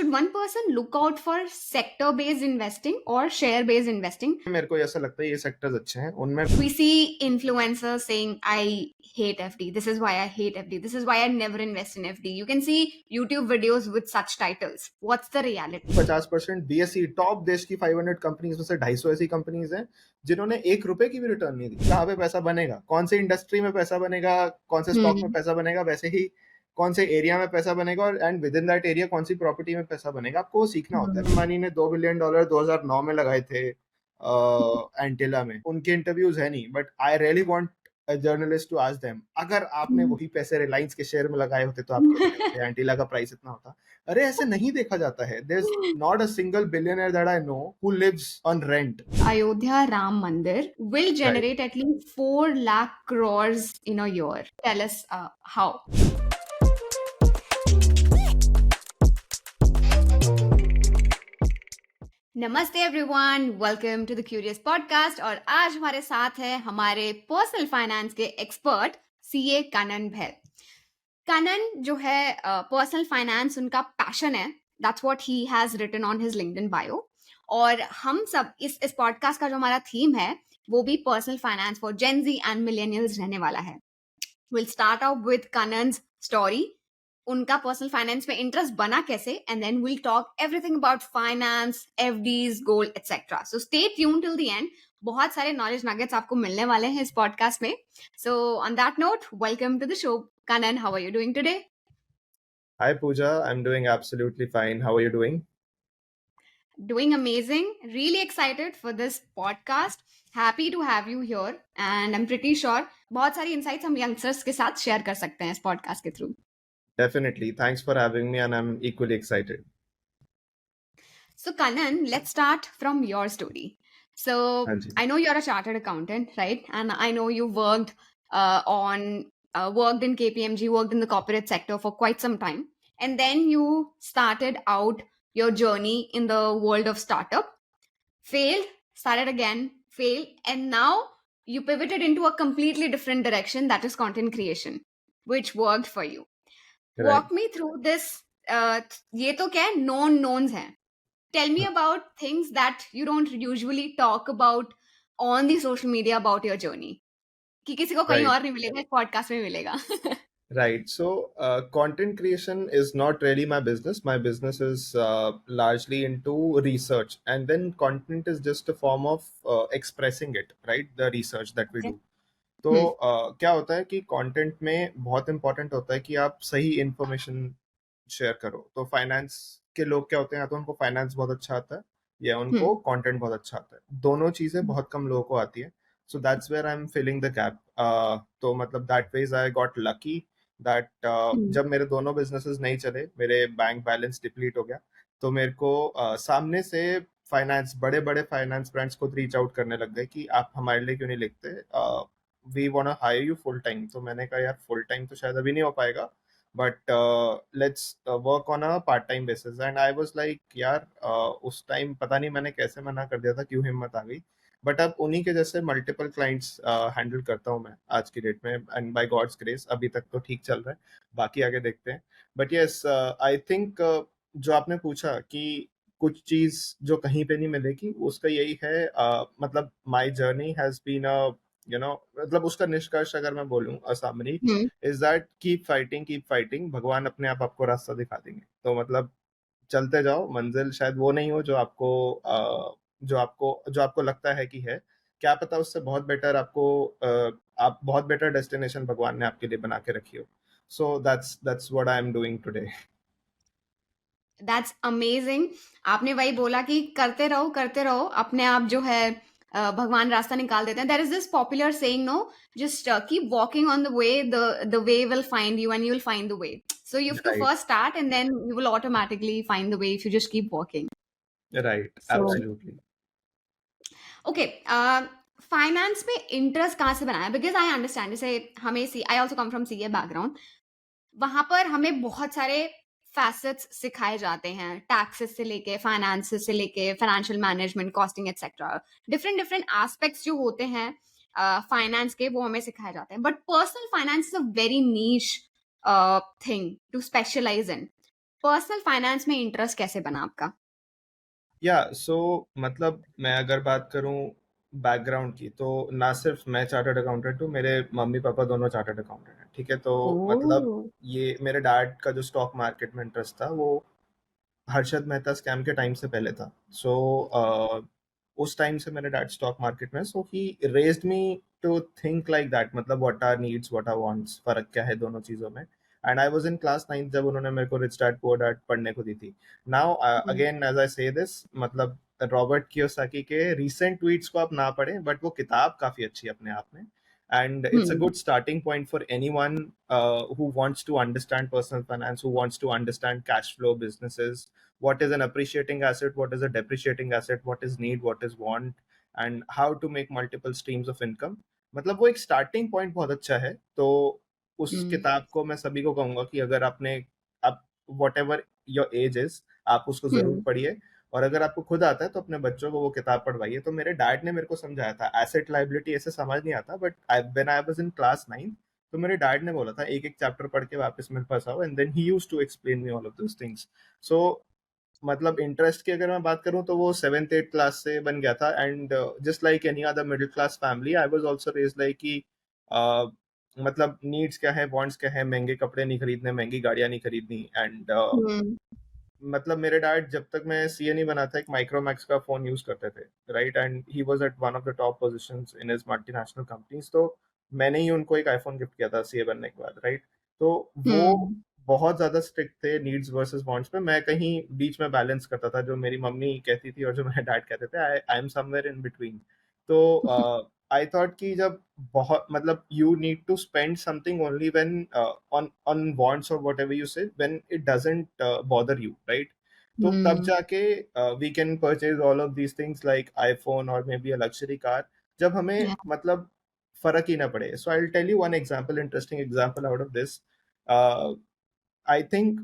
should one person look out for sector based investing or share based investing? मेरे को ऐसा लगता है ये सेक्टर्स अच्छे हैं उनमें We see influencers saying, I hate FD. This is why I hate FD. This is why I never invest in FD. You can see YouTube videos with such titles. What's the reality? 50% BSE top देश की 500 companies में से 250 ऐसी companies हैं जिन्होंने 1 रुपए की भी रिटर्न नहीं दी। कहाँ पे पैसा बनेगा, कौन से इंडस्ट्री में पैसा बनेगा, कौन से स्टॉक में पैसा बनेगा, वैसे ही कौन से एरिया में पैसा बनेगा और and with in that area कौन सी प्रॉपर्टी में पैसा बनेगा, आपको वो सीखना होता है। अंबानी ने $2 बिलियन 2009 में लगाए थे एंटिला में। उनके इंटरव्यूज है नहीं, but I really want a journalist to ask them, अगर आपने वही पैसे रिलायंस के शेयर में लगाए होते तो आप एंटिला का प्राइस इतना होता। अरे ऐसे नहीं देखा जाता है। There's not a single billionaire that I know who lives on rent. Ayodhya Ram Mandir will generate at least 4 lakh crores in a year. Tell us how. नमस्ते everyone, welcome to the curious podcast. और आज हमारे साथ है हमारे personal finance के expert CA Kanan Bhail. Kanan जो है पर्सनल फाइनेंस उनका पैशन है, that's what he has written on his LinkedIn bio. और हम सब इस पॉडकास्ट का जो हमारा थीम है वो भी personal finance for Gen Z and millennials रहने वाला है। Will start out with Kanan's story, उनका पर्सनल फाइनेंस में इंटरेस्ट बना कैसे, and then will talk everything about finance, FDs, gold etcetera. So stay tuned till the end. बहुत सारे knowledge nuggets आपको मिलने वाले हैं इस पॉडकास्ट में। So on that note, welcome to the show. Kanan, how are you doing today? Hi Pooja, I'm doing absolutely fine. How are you doing? Doing amazing. Really excited for this podcast. Happy to have you here, and I'm pretty sure बहुत सारी insights हम youngsters के साथ share कर सकते हैं इस podcast के through. Definitely. Thanks for having me, and I'm equally excited. So, Kanan, let's start from your story. So, Hanji. I know you're a chartered accountant, right? And I know you worked worked in KPMG, worked in the corporate sector for quite some time. And then you started out your journey in the world of startup, failed, started again, failed, and now you pivoted into a completely different direction, that is content creation, which worked for you. Right. Walk me through this. ये तो क्या है, known knowns हैं. Tell me about things that you don't usually talk about on the social media about your journey. कि किसी को कहीं Right. और नहीं मिलेगा, इस podcast में मिलेगा. Right. So, content creation is not really my business. My business is largely into research, and then content is just a form of expressing it, right? The research that we do. तो क्या होता है कि content में बहुत important होता है कि आप सही इंफॉर्मेशन शेयर करो। तो फाइनेंस के लोग क्या होते हैं, या तो उनको फाइनेंस बहुत अच्छा आता है या उनको कंटेंट बहुत अच्छा आता है। दोनों चीजें बहुत कम लोगों को आती है। So that's where I am filling the gap. तो मतलब that ways I got lucky that जब मेरे दोनों बिजनेसेस नहीं चले, मेरे बैंक बैलेंस डिप्लीट हो गया, तो मेरे को सामने से फाइनेंस, बड़े बड़े फाइनेंस ब्रांड्स खुद रीच आउट करने लग गए कि आप हमारे लिए क्यों नहीं लिखते, we want to hire you full time. तो मैंने कहा यार फुल टाइम तो शायद अभी नहीं हो पाएगा, but let's work on a part time basis. And I was like यार उस टाइम पता नहीं मैंने कैसे मना कर दिया था, क्यों हिम्मत आ गई। बट अब उन्हीं के जैसे मल्टीपल क्लाइंट्स हैंडल करता हूँ मैं आज की डेट में, एंड बाय गॉड्स ग्रेस अभी तक तो ठीक चल रहा है, बाकी आगे देखते हैं। बट यस, आई थिंक जो आपने पूछा कि कुछ चीज जो कहीं पे नहीं मिलेगी, उसका यही है, मतलब my journey has been a मतलब उसका निष्कर्ष अगर मैं बोलूं, a summary is that keep fighting, भगवान अपने आप आपको रास्ता दिखा देंगे। तो मतलब चलते जाओ, मंजिल शायद वो नहीं हो जो आपको लगता है कि है, क्या पता उससे बहुत बेटर आपको आप बहुत बेटर डेस्टिनेशन भगवान ने आपके लिए बना के रखी हो। So that's what I am doing today. That's amazing. आपने वही बोला कि करते रहो, अपने आप जो है भगवान रास्ता निकाल देते हैं. There is this popular saying, no, just keep walking on the way, the way will find you and you'll find the way. So you have to Right. first start and then you will automatically find the way if you just keep walking. Right. So- Absolutely. Okay. Finance में interest कहाँ से बनाया? Because I understand, जैसे हमें I also come from CA background, वहां पर हमें बहुत सारे फैसेट्स सिखाए जाते हैं, टैक्सेस से लेके फाइनेंस से लेके financial management, costing etcetera, different aspects जो होते हैं फाइनेंस के, वो हमें सिखाए जाते हैं. But personal finance is a very niche thing to specialize in. Personal finance में इंटरेस्ट कैसे बना आपका? या सो मतलब मैं अगर बात करूं बैकग्राउंड की, तो ना सिर्फ मैं चार्टर्ड अकाउंटेंट हूँ, मेरे मम्मी पापा दोनों चार्टर्ड अकाउंटेंट हैं, ठीक है। तो मतलब ओह! ये मेरे डैड का जो स्टॉक मार्केट में इंटरेस्ट था वो हर्षद मेहता स्कैम के टाइम से पहले था। सो उस टाइम से मेरे डैड स्टॉक मार्केट में, so he raised me to think like that, मतलब what are needs, what are wants, फर्क क्या है दोनों चीजों में। And I was in class 9 जब उन्होंने मेरे को रिच डैड पुअर डैड पढ़ने को दी थी। Now hmm, again as I say this, मतलब रॉबर्ट कियोसाकी के रीसेंट ट्वीट्स को आप ना पढ़ें, बट वो किताब काफी अच्छी है अपने आप में। And it's a hmm, good starting point for anyone who wants to understand personal finance, who wants to understand cash flow businesses, what is an appreciating asset, what is a depreciating asset, what is need, what is want, and how to make multiple streams of income। मतलब वो एक starting point बहुत अच्छा है। तो उस हुँ, किताब को मैं सभी को कहूंगा कि अगर आपने, आप what ever your age is, आप उसको जरूर हुँ, पढ़िए। और अगर आपको खुद आता है तो अपने बच्चों को वो किताब पढ़वाइए। तो मेरे डैड ने मेरे को समझाया था, एसेट लाइबिलिटी ऐसे समझ नहीं आता, but when I was in class 9, तो मेरे डैड ने बोला था एक एक चैप्टर पढ़ के वापस मेरे पास आओ, and then he used to explain me all of those things. So मतलब इंटरेस्ट की अगर मैं बात करूं तो वो 7th 8th क्लास से बन गया था। And just like any other middle class family, I was also raised like कि मतलब नीड्स क्या है, वांट्स क्या है, महंगे कपड़े नहीं खरीदने, महंगी गाड़ियां नहीं खरीदनी। एंड हुँ, मतलब मेरे डैड जब तक मैं सीए नहीं बना था एक माइक्रोमैक्स का फोन यूज करते थे, right. And he was at one of the top positions in his multinational companies. तो मैंने ही उनको एक आईफोन गिफ्ट किया था सीए बनने के बाद, राइट। तो वो हुँ, बहुत ज्यादा स्ट्रिक्ट थे नीड्स वर्सेस वांट्स पे। मैं कहीं बीच में बैलेंस करता था, जो मेरी मम्मी कहती थी और जो मेरे डैड कहते थे, I am somewhere in between. तो आई थॉट कि जब बहुत मतलब you need to spend something only when on wants or whatever you say, when it doesn't bother you, right? तो तब हुँ, जाके we can purchase all of these things like iPhone और maybe a luxury car, जब हमें या मतलब फर्क ही ना पड़े। So I will tell you one example, interesting example out of this. I think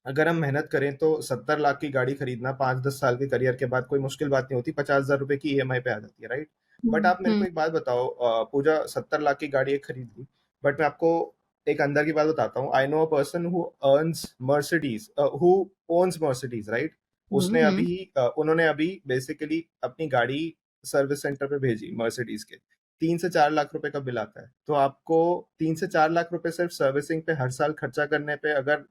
अगर हम मेहनत करें तो 70 लाख की गाड़ी खरीदना 5 10 साल के करियर के बाद कोई मुश्किल बात नहीं होती, 50,000 रुपए की ईएमआई पे आ जाती है, राइट। बट हुँ, आप मेरे को हुँ, एक बात बताओ, पूजा 70 लाख की गाड़ी एक खरीद ली, बट मैं आपको एक अंदर की बात बताता हूँ। I know a person who earns Mercedes, who owns Mercedes, right. हुँ, उसने हुँ, अभी उन्होंने अभी बेसिकली अपनी गाड़ी सर्विस सेंटर पे भेजी मर्सिडीज के, 3 से 4 लाख रुपए का बिल आता है। तो आपको 3 से 4 लाख रुपए सिर्फ सर्विसिंग पे हर साल खर्चा करने पे अगर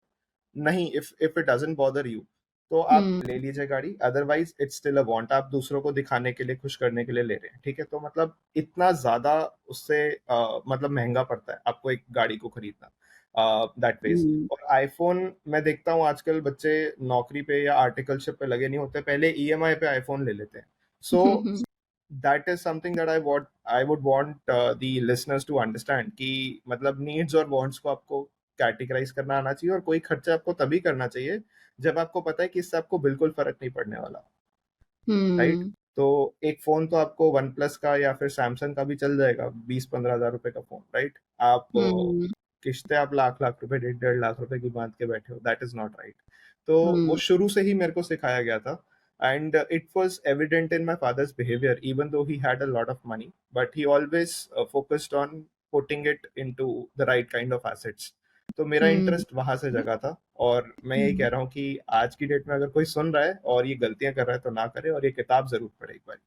नहीं, if it doesn't bother you, तो आप हुँ, ले लीजिए गाड़ी। Otherwise it's still a want, आप दूसरों को दिखाने के लिए, खुश करने के लिए ले रहे हैं, ठीक है। तो मतलब इतना ज्यादा उससे मतलब महंगा पड़ता है आपको एक गाड़ी को खरीदना, दैट वेज। हुँ, और आईफोन मैं देखता हूँ आजकल बच्चे नौकरी पे या आर्टिकलशिप पे लगे नहीं होते, पहले ईएमआई पे आईफोन ले लेते हैं। सो that is something that I would want the listeners to understand कि मतलब needs और wants को आपको कैटेगराइज करना आना चाहिए, और कोई खर्चा आपको तभी करना चाहिए जब आपको पता है कि इससे आपको बिल्कुल फर्क नहीं पड़ने वाला, राइट। हुँ, तो एक फोन तो आपको वन प्लस का या फिर सैमसंग का भी चल जाएगा, 20 15 हजार रुपए का फोन, राइट। आप हुँ, किस्तें आप लाख लाख रुपए, 1.5 1.5 लाख रुपए की बांध के बैठे हो, दैट इज नॉट राइट। तो वो हुँ, शुरू से ही मेरे को सिखाया गया था। And it was evident in my father's behaviour, even though he had a lot of money, but he always focused on putting it into the right kind of assets. तो मेरा हुँ, इंटरेस्ट वहां से जगा था। और मैं यही कह हुँ, रहा हूँ कि आज की डेट में अगर कोई सुन रहा है और ये गलतियां कर रहा है तो ना करे, और ये किताब जरूर पढ़े एक बार।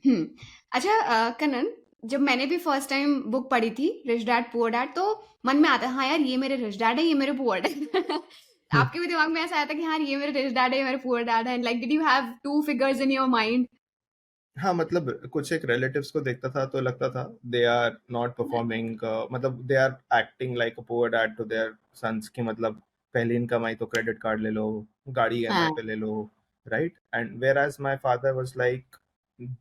हुँ। अच्छा कनन, जब मैंने भी फर्स्ट टाइम बुक पढ़ी थी, रिच डैड पुअर डैड, तो मन में आता है, हाँ यार, ये मेरे रिच डैड है, ये मेरे पुअर डैड है। आपके भी दिमाग में ऐसा आया था कि हाँ, ये मेरे रिच डैड है, ये मेरे पुअर डैड है? Like did you have 2 figures in your mind? हाँ, मतलब कुछ एक रिलेटिव्स को देखता था तो लगता था दे आर नॉट परफॉर्मिंग, मतलब they are acting like a poor dad to their sons, की मतलब पहली इनकम आई तो क्रेडिट कार्ड ले लो, गाड़ी ईएमआई हाँ। पे ले लो, right. And where as my father was like,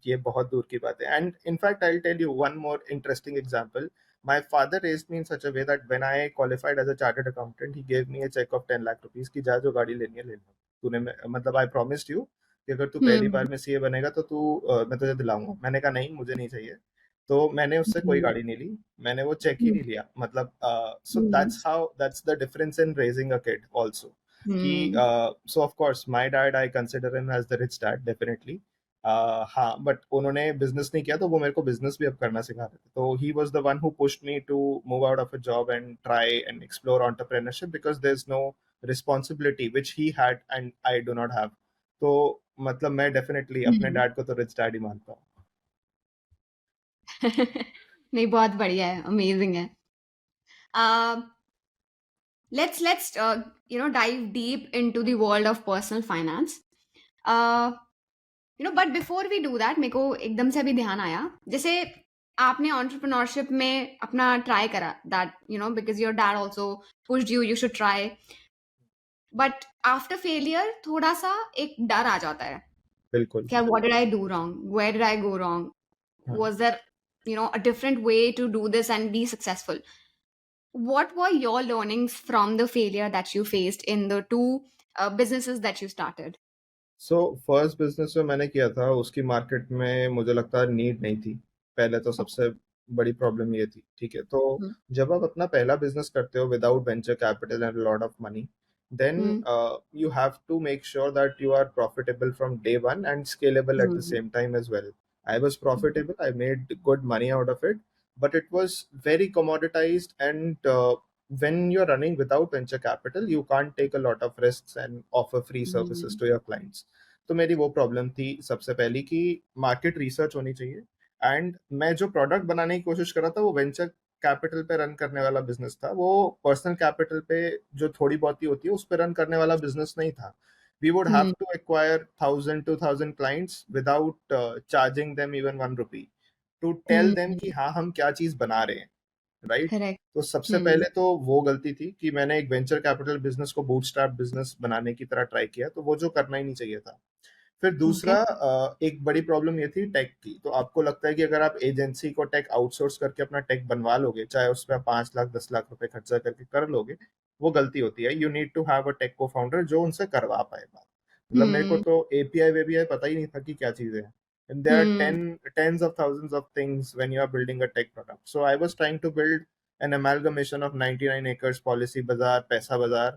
ये बहुत दूर की बात है। And in fact I tell you one more interesting example. My father raised me in such a way that when I qualified as a chartered accountant, he gave me a check of 10 lakh rupees की, जा जो गाड़ी लेनी है ले लो, तूने मतलब आई promised you कि अगर तू पहली हुँ, बार में सीए बनेगा तो मैं तुझे दिलाऊंगा। मैंने कहा नहीं, मुझे नहीं चाहिए। तो मैंने उससे कोई हुँ, गाड़ी नहीं ली, मैंने वो चेक ही हुँ, नहीं लिया। मतलब so hmm, that's the difference in raising a kid also. कि hmm, so of course my dad, I consider him as the rich dad definitely. हाँ, बट उन्होंने बिजनेस नहीं किया, तो वो मेरे को बिजनेस भी अब करना सिखा रहे थे। तो he was the one who pushed me to move out of a job and try and explore entrepreneurship, because there is no responsibility which he had and I do not have. तो मतलब मैं definitely अपने हम्म। Dad को तो rich dad he मानता हूँ. नहीं, बहुत बढ़िया है, अमेजिंग है। Let's dive deep into the world of personal finance. uh, but before we do that, मेरे को एकदम से अभी ध्यान आया, जैसे आपने एंटरप्रेन्योरशिप में अपना ट्राई करा, that because your dad also pushed you should try, but after failure थोड़ा सा एक डर आ जाता है बिल्कुल. कि what did I do wrong, where did I go wrong, हाँ. Was there a different way to do this and be successful? What were your learnings from the failure that you faced in the two businesses that you started? So first business जो मैंने किया था उसकी market में मुझे लगता है need नहीं थी. पहले तो Okay. सबसे बड़ी प्रॉब्लम ये थी. ठीक है, तो Hmm. जब आप अपना पहला बिजनेस करते हो without venture capital and lot of money, then Hmm. you have to make sure that you are profitable from day one and scalable at the Hmm. same time as well. I was profitable, I made good money out of it, but it was very commoditized, and when you're running without venture capital you can't take a lot of risks and offer free services Hmm. to your clients. तो मेरी वो problem थी सबसे पहली कि market research होनी चाहिए. And मैं जो प्रोडक्ट बनाने की कोशिश कर रहा था वो वेंचर कैपिटल पे रन करने वाला बिजनेस था, वो पर्सनल कैपिटल पे जो थोड़ी बहुत ही होती है उस पे रन करने वाला बिजनेस नहीं था. We would have Hmm. To acquire 1000 2000 clients without charging them even 1 rupee to tell them Hmm. कि हाँ हम क्या चीज बना रहे हैं. राइट. Correct. तो सबसे Hmm. पहले तो वो गलती थी कि मैंने एक वेंचर कैपिटल बिजनेस को बूटस्ट्रैप बिजनेस बनाने की तरह ट्राई किया, तो वो जो करना ही नहीं चाहिए था. फिर दूसरा Okay. एक बड़ी प्रॉब्लम ये थी टेक की. तो आपको लगता है कि अगर आप एजेंसी को टेक आउटसोर्स करके अपना टेक बनवा लोगे, चाहे उस पर 5 लाख 10 लाख रुपए खर्चा करके कर लोगे, वो गलती होती है. You need to have a tech को फाउंडर जो उनसे करवा पाए बात. मतलब मेरे को Hmm. तो एपीआई वेपीआई पता ही नहीं था कि क्या चीजें हैं. And there are Hmm. tens of thousands of things when you are building a tech product. So I was trying to build an amalgamation of 99 acres, Policy Bazaar, Paisa Bazaar,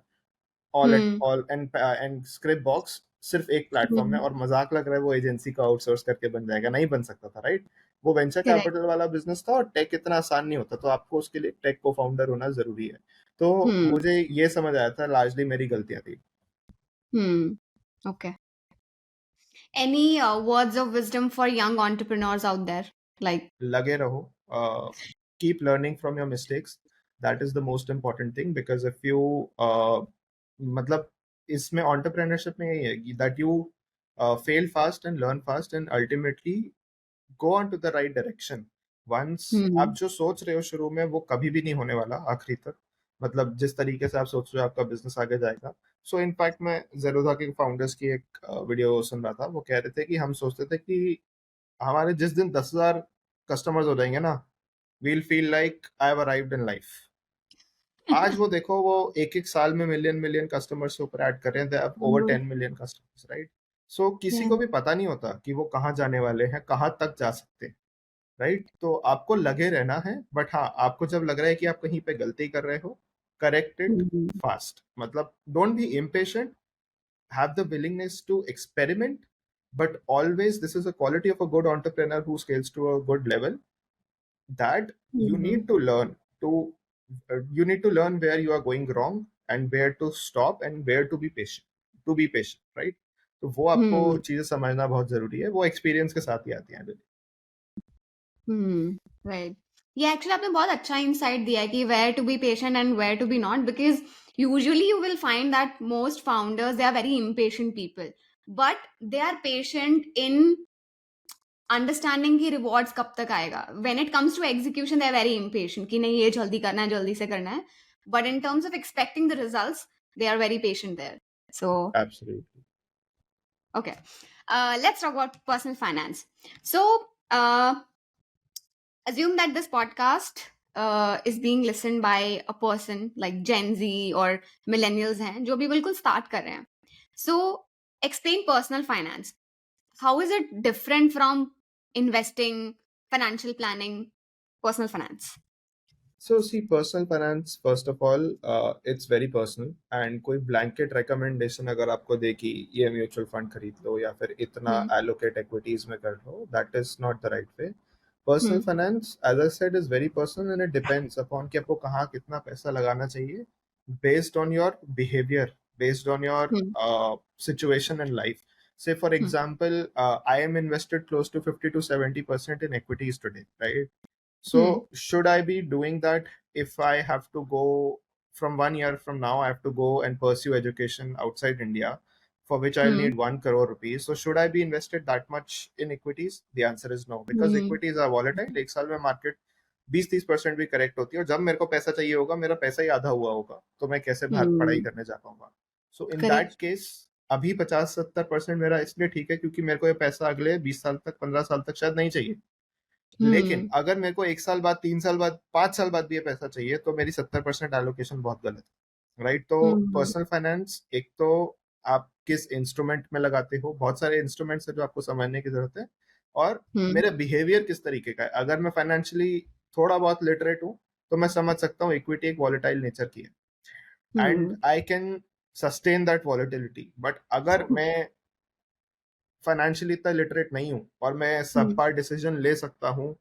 all at Hmm. All and script box सिर्फ एक platform है. Hmm. और मजाक लग रहा है वो agency को आउटसोर्स करके बन जाएगा, नहीं बन सकता था. राइट. वो वेंचर Correct. कैपिटल वाला बिजनेस था और टेक इतना आसान नहीं होता, तो आपको उसके लिए टेक को फाउंडर होना जरूरी है. तो Hmm. मुझे ये समझ आया था लार्जली मेरी गलतियां थी. Hmm. Okay. Any words of wisdom for young entrepreneurs out there? Like, लगे रहो, keep learning from your mistakes. That is the most important thing, because if you मतलब इसमें एंटरप्रेन्योरशिप में यही है that you fail fast and learn fast and ultimately go on to the right direction. Once आप hmm. जो सोच रहे हो शुरू में वो कभी भी नहीं होने वाला आखिरी तक. मतलब जिस तरीके से आप सोच रहे हो आपका बिजनेस आगे जाएगा. सो इनफैक्ट मैं जेरोधा के फाउंडर्स की एक वीडियो सुन रहा था. वो कह रहे थे कि हम सोचते थे कि हमारे जिस दिन 10,000 कस्टमर्स हो जाएंगे ना, we'll feel like I have arrived in life. आज वो देखो वो एक एक साल में मिलियन मिलियन कस्टमर्स से ऊपर ऐड कर रहे हैं. They have over Hmm. 10 million customers. Right. So किसी Yeah. को भी पता नहीं होता कि वो कहाँ जाने वाले हैं, कहाँ तक जा सकते हैं. राइट. तो आपको लगे रहना है, बट हाँ आपको जब लग रहा है कि आप कहीं पे गलती कर रहे हो, करेक्ट इट Hmm. फास्ट. मतलब don't be impatient, have the willingness to experiment, but always this is a quality of a good entrepreneur who scales to a good level, that you Hmm. need to learn to you need to learn where you are going wrong and where to stop and where to be patient. right. तो वो आपको Hmm. चीजें समझना बहुत जरूरी है, वो experience के साथ ही आती हैं. Hmm. Right. ये एक्चुअली आपने बहुत अच्छा इंसाइट दिया है कि where to be patient and where to be not, because usually you will find that most founders they are very impatient people, but they are patient in understanding की rewards कब तक आएगा. When it comes to execution they are very impatient कि नहीं ये जल्दी करना है, जल्दी से करना है, but in terms of expecting the results they are very patient there. So Absolutely. okay, let's talk about personal finance. So assume that this podcast is being listened by a person like Gen Z or millennials हैं जो भी बिल्कुल start कर रहे हैं. So explain personal finance. How is it different from investing, financial planning, personal finance? So see, personal finance, first of all, it's very personal. And कोई blanket recommendation अगर आपको दे कि ये म्यूचुअल फंड खरीद लो या फिर इतना Hmm. allocate equities में कर लो, that is not the right way. Personal Hmm. finance, as I said, is very personal and it depends upon कि आपको कहाँ कितना पैसा लगाना चाहिए based on your behavior, based on your Hmm. situation in life. Say for Hmm. example, I am invested close to 50 to 70% in equities today, right? So Hmm. should I be doing that if I have to go from 1 year from now, I have to go and pursue education outside India, for which I'll Hmm. need 1 crore rupees? So should I be invested that much in equities? The answer is no, because Hmm. equities are volatile. एक साल में market 20-30% भी correct होती है, और जब मेरे को पैसा चाहिए होगा, मेरा पैसा ही आधा हुआ होगा, तो मैं कैसे बाहर पढ़ाई Hmm. करने जा पाऊंगा? सो इन दैट करेक्ट। केस अभी 50-70% मेरा इसलिए ठीक है क्योंकि मेरे को ये पैसा अगले 20 साल तक, 15 साल तक शायद नहीं चाहिए। लेकिन Hmm. अगर मेरे को 1 साल बाद, 3 साल बाद, 5 साल बाद भी ये पैसा चाहिए, तो मेरी 70% एलोकेशन बहुत गलत है, राइट? तो Hmm. पर्सनल फाइनेंस, एक तो आप किस इंस्ट्रूमेंट में लगाते हो, बहुत सारे इंस्ट्रूमेंट्स है जो आपको समझने की जरूरत है, और Hmm. मेरा बिहेवियर किस तरीके का है। अगर मैं फाइनेंशियली थोड़ा बहुत लिटरेट हूँ, तो मैं समझ सकता हूँ इक्विटी एक वॉलेटाइल नेचर की है, and Hmm. I can sustain that volatility. But अगर मैं फाइनेंशियली इतना लिटरेट नहीं हूँ और मैं सब Hmm. पार डिसीजन ले सकता हूँ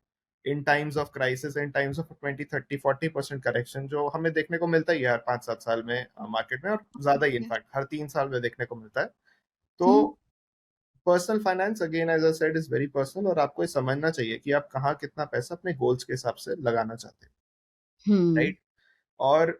in times of crisis, in times of 20-30-40% correction, जो हमें देखने को मिलता ही है हर 5-7 साल में मार्केट में, और ज्यादा ही इनफैक्ट हर 3 साल में देखने को मिलता है। तो Hmm. Personal finance, again as I said, is very personal, और आपको ये समझना चाहिए कि आप कहाँ कितना पैसा अपने गोल्स के हिसाब से लगाना चाहते हैं, Hmm. राइट? और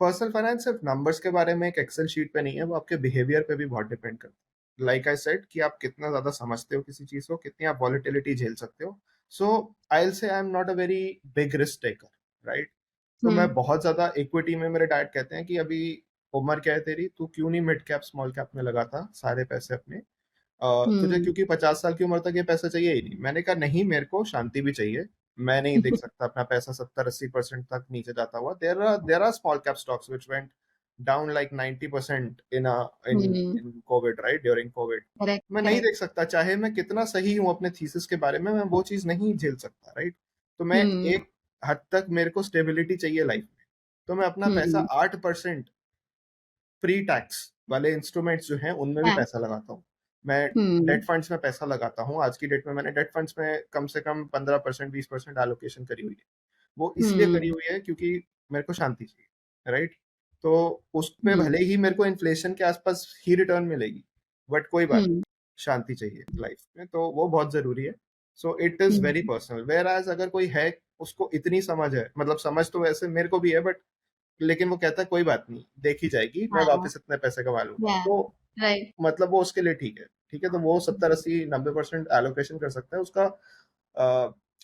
पर्सनल फाइनेंस सिर्फ नंबर्स के बारे में एक एक्सेल शीट पे नहीं है, वो आपके बिहेवियर पे भी बहुत डिपेंड करता है। लाइक आई सेड कि आप कितना ज्यादा समझते हो किसी चीज को, कितनी आप वॉलेटिलिटी झेल सकते हो। सो I will say I am not a very big risk taker, right? तो मैं Hmm. बहुत ज्यादा इक्विटी में, मेरे डैड कहते हैं कि अभी उम्र क्या है तेरी, तू क्यों नहीं मिड कैप स्मॉल कैप में लगाता सारे पैसे अपने, तुझे Hmm. क्योंकि 50 साल की उम्र तक ये पैसा चाहिए ही नहीं। मैंने कहा नहीं, मेरे को शांति भी चाहिए। मैं नहीं देख सकता अपना पैसा 70-80% तक नीचे जाता हुआ। There are small cap stocks which went down like 90% in Hmm. In COVID, right? During COVID correct, मैं नहीं करेक्ट। देख सकता, चाहे मैं कितना सही हूं अपने थीसिस के बारे में, मैं वो चीज नहीं झेल सकता, राइट? तो मैं Hmm. एक हद तक, मेरे को स्टेबिलिटी चाहिए लाइफ में, तो मैं अपना पैसा Hmm. 8% प्री टैक्स वाले इंस्ट्रूमेंट्स जो हैं उनमें भी हाँ। पैसा लगाता हूँ। मैं Hmm. डेट फंड्स में पैसा लगाता हूँ। आज की डेट में मैंने डेट फंड्स में कम से कम 15%, 20% एलोकेशन करी हुई है। वो इसलिए करी Hmm. हुई है क्योंकि मेरे को शांति चाहिए, राइट? तो उस पे Hmm. भले ही मेरे को इन्फ्लेशन के आसपास ही रिटर्न मिलेगी, बट कोई बात नहीं, Hmm. शांति चाहिए लाइफ में, तो वो बहुत जरूरी है। So it is very Hmm. Personal. Whereas अगर कोई है, उसको इतनी समझ है, मतलब समझ तो वैसे मेरे को भी है, बट लेकिन वो कहता है कोई बात नहीं, देखी जाएगी, मैं हाँ। वापस इतने पैसे कमा लूंगा, या। तो राइट। मतलब वो उसके लिए ठीक है। ठीक है, तो वो 70-80-90% एलोकेशन कर सकता है उसका।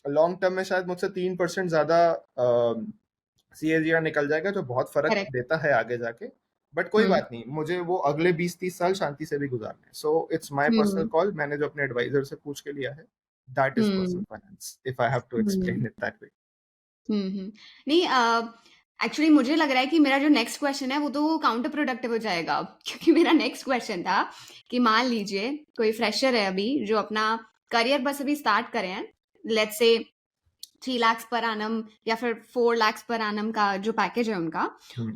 लॉन्ग टर्म में शायद मुझसे 3% ज्यादा सीएजीआर निकल जाएगा, जो बहुत फर्क करेक्ट। देता है आगे जाके। बट कोई Hmm. बात नहीं, मुझे वो अगले 20-30 साल शांति से भी गुजारने हैं। So it's my personal Hmm. Call, मैंने जो अपने एडवाइजर से पूछ के लिया है, that is personal Hmm. Finance, if I have to Hmm. Explain it that way. हुँ। नहीं, एक्चुअली मुझे लग रहा है कि मेरा जो नेक्स्ट क्वेश्चन है वो तो काउंटर प्रोडक्टिव हो जाएगा क्योंकि मेरा नेक्स्ट क्वेश्चन था कि मान लीजिए कोई फ्रेशर है अभी जो अपना करियर बस अभी स्टार्ट करे हैं, let's say 3 lakh per annum या फिर 4 लाख पर एनम का जो पैकेज है उनका,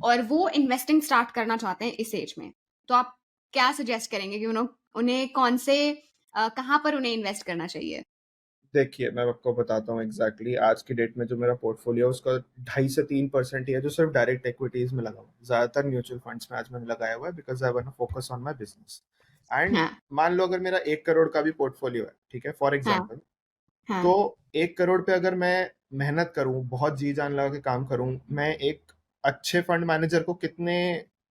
और वो इन्वेस्टिंग स्टार्ट करना चाहते हैं इस एज में। तो आप क्या सजेस्ट करेंगे कि उन्हें कौन से कहाँ पर उन्हें इन्वेस्ट करना चाहिए? देखिए, मैं आपको बताता हूँ एग्जैक्टली आज की डेट में जो मेरा पोर्टफोलियो है उसका 2.5 से 3% ही है जो सिर्फ डायरेक्ट इक्विटीज में लगा हुआ है। ज्यादातर म्यूचुअल फंड्स में आज मैंने लगाया हुआ है, because I want to focus on my business. And हाँ, मान लो अगर मेरा 1 करोड़ का भी पोर्टफोलियो है, ठीक है, फॉर हाँ, एग्जाम्पल, हाँ। तो 1 करोड़ पे अगर मैं मेहनत करूं, बहुत जी जान लगा के काम करूं, मैं एक अच्छे फंड मैनेजर को कितने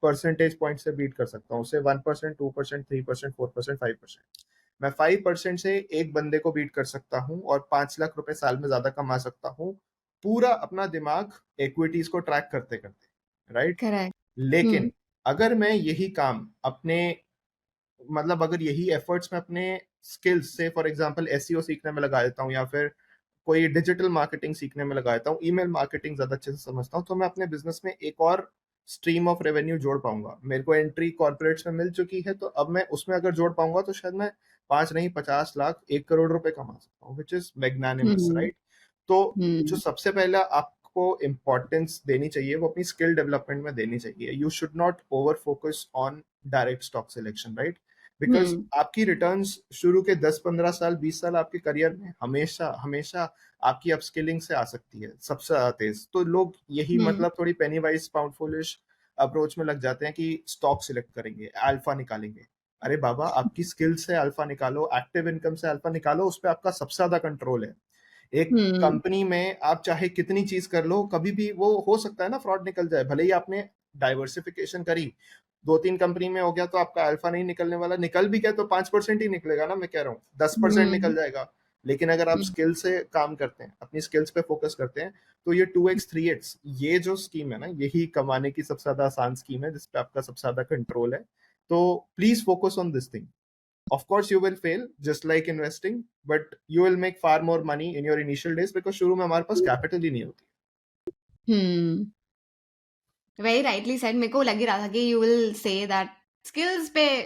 परसेंटेज पॉइंट से बीट कर सकता हूँ? उसे 1%, 2%, 3%, 4%, 5%। मैं 5% से एक बंदे को बीट कर सकता हूँ और 5 लाख रुपए साल में ज्यादा कमा सकता हूँ, पूरा अपना दिमाग एक्विटीज को ट्रैक करते करते, राइट? करेक्ट। लेकिन हुँ, अगर मैं यही काम अपने, मतलब अगर यही एफर्ट्स में अपने स्किल्स से फॉर एग्जांपल एसईओ सीखने में लगा देता हूँ, या फिर कोई डिजिटल मार्केटिंग सीखने में लगा देता हूँ, ईमेल मार्केटिंग ज्यादा अच्छे से समझता हूँ, तो मैं अपने बिजनेस में एक और स्ट्रीम ऑफ रेवेन्यू जोड़ पाऊंगा। मेरे को एंट्री कॉर्पोरेट्स में मिल चुकी है, तो अब मैं उसमें अगर जोड़ पाऊंगा तो शायद मैं 5 नहीं 50 लाख, 1 करोड़ रुपए कमा सकता हूँ, which is magnanimous, hmm, right? तो जो हुँ, सबसे पहला आपको इम्पोर्टेंस देनी चाहिए वो अपनी स्किल डेवलपमेंट में देनी चाहिए। You should not over focus on direct stock selection, right? Because hmm, आपकी रिटर्न्स शुरू के 10-15 साल, 20 साल आपके करियर में हमेशा हमेशा आपकी अपस्किलिंग से आ सकती है सबसे ज्यादा तेज। तो लोग यही, हुँ, मतलब थोड़ी पेनी वाइज पाउंड फुलिश अप्रोच में लग जाते हैं कि स्टॉक सिलेक्ट करेंगे, अल्फा निकालेंगे। अरे बाबा, आपकी स्किल से अल्फा निकालो, एक्टिव इनकम से अल्फा निकालो, उस पे आपका सबसे ज्यादा कंट्रोल है। एक हुँ, कंपनी में आप चाहे कितनी चीज कर लो, कभी भी वो हो सकता है ना फ्रॉड निकल जाए। भले ही आपने डाइवर्सिफिकेशन करी, 2-3 कंपनी में हो गया तो आपका अल्फा नहीं निकलने वाला, निकल भी गया तो 5% ही निकलेगा ना, मैं कह रहा हूँ 10% निकल हुँ, जाएगा। लेकिन अगर आप हुँ, स्किल से काम करते हैं, अपनी स्किल्स पे फोकस करते हैं, तो ये 2x 3x ये जो स्कीम है ना, यही कमाने की सबसे ज्यादा आसान स्कीम है जिसपे आपका सबसे ज्यादा कंट्रोल है। तो please focus on this thing. Of course you will fail just like investing, but you will make far more money in your initial days because शुरू में हमारे पास कैपिटल ही नहीं होती। हुँ। वेरी राइटली सेड, मेरे को लग ही रहा था कि you will say that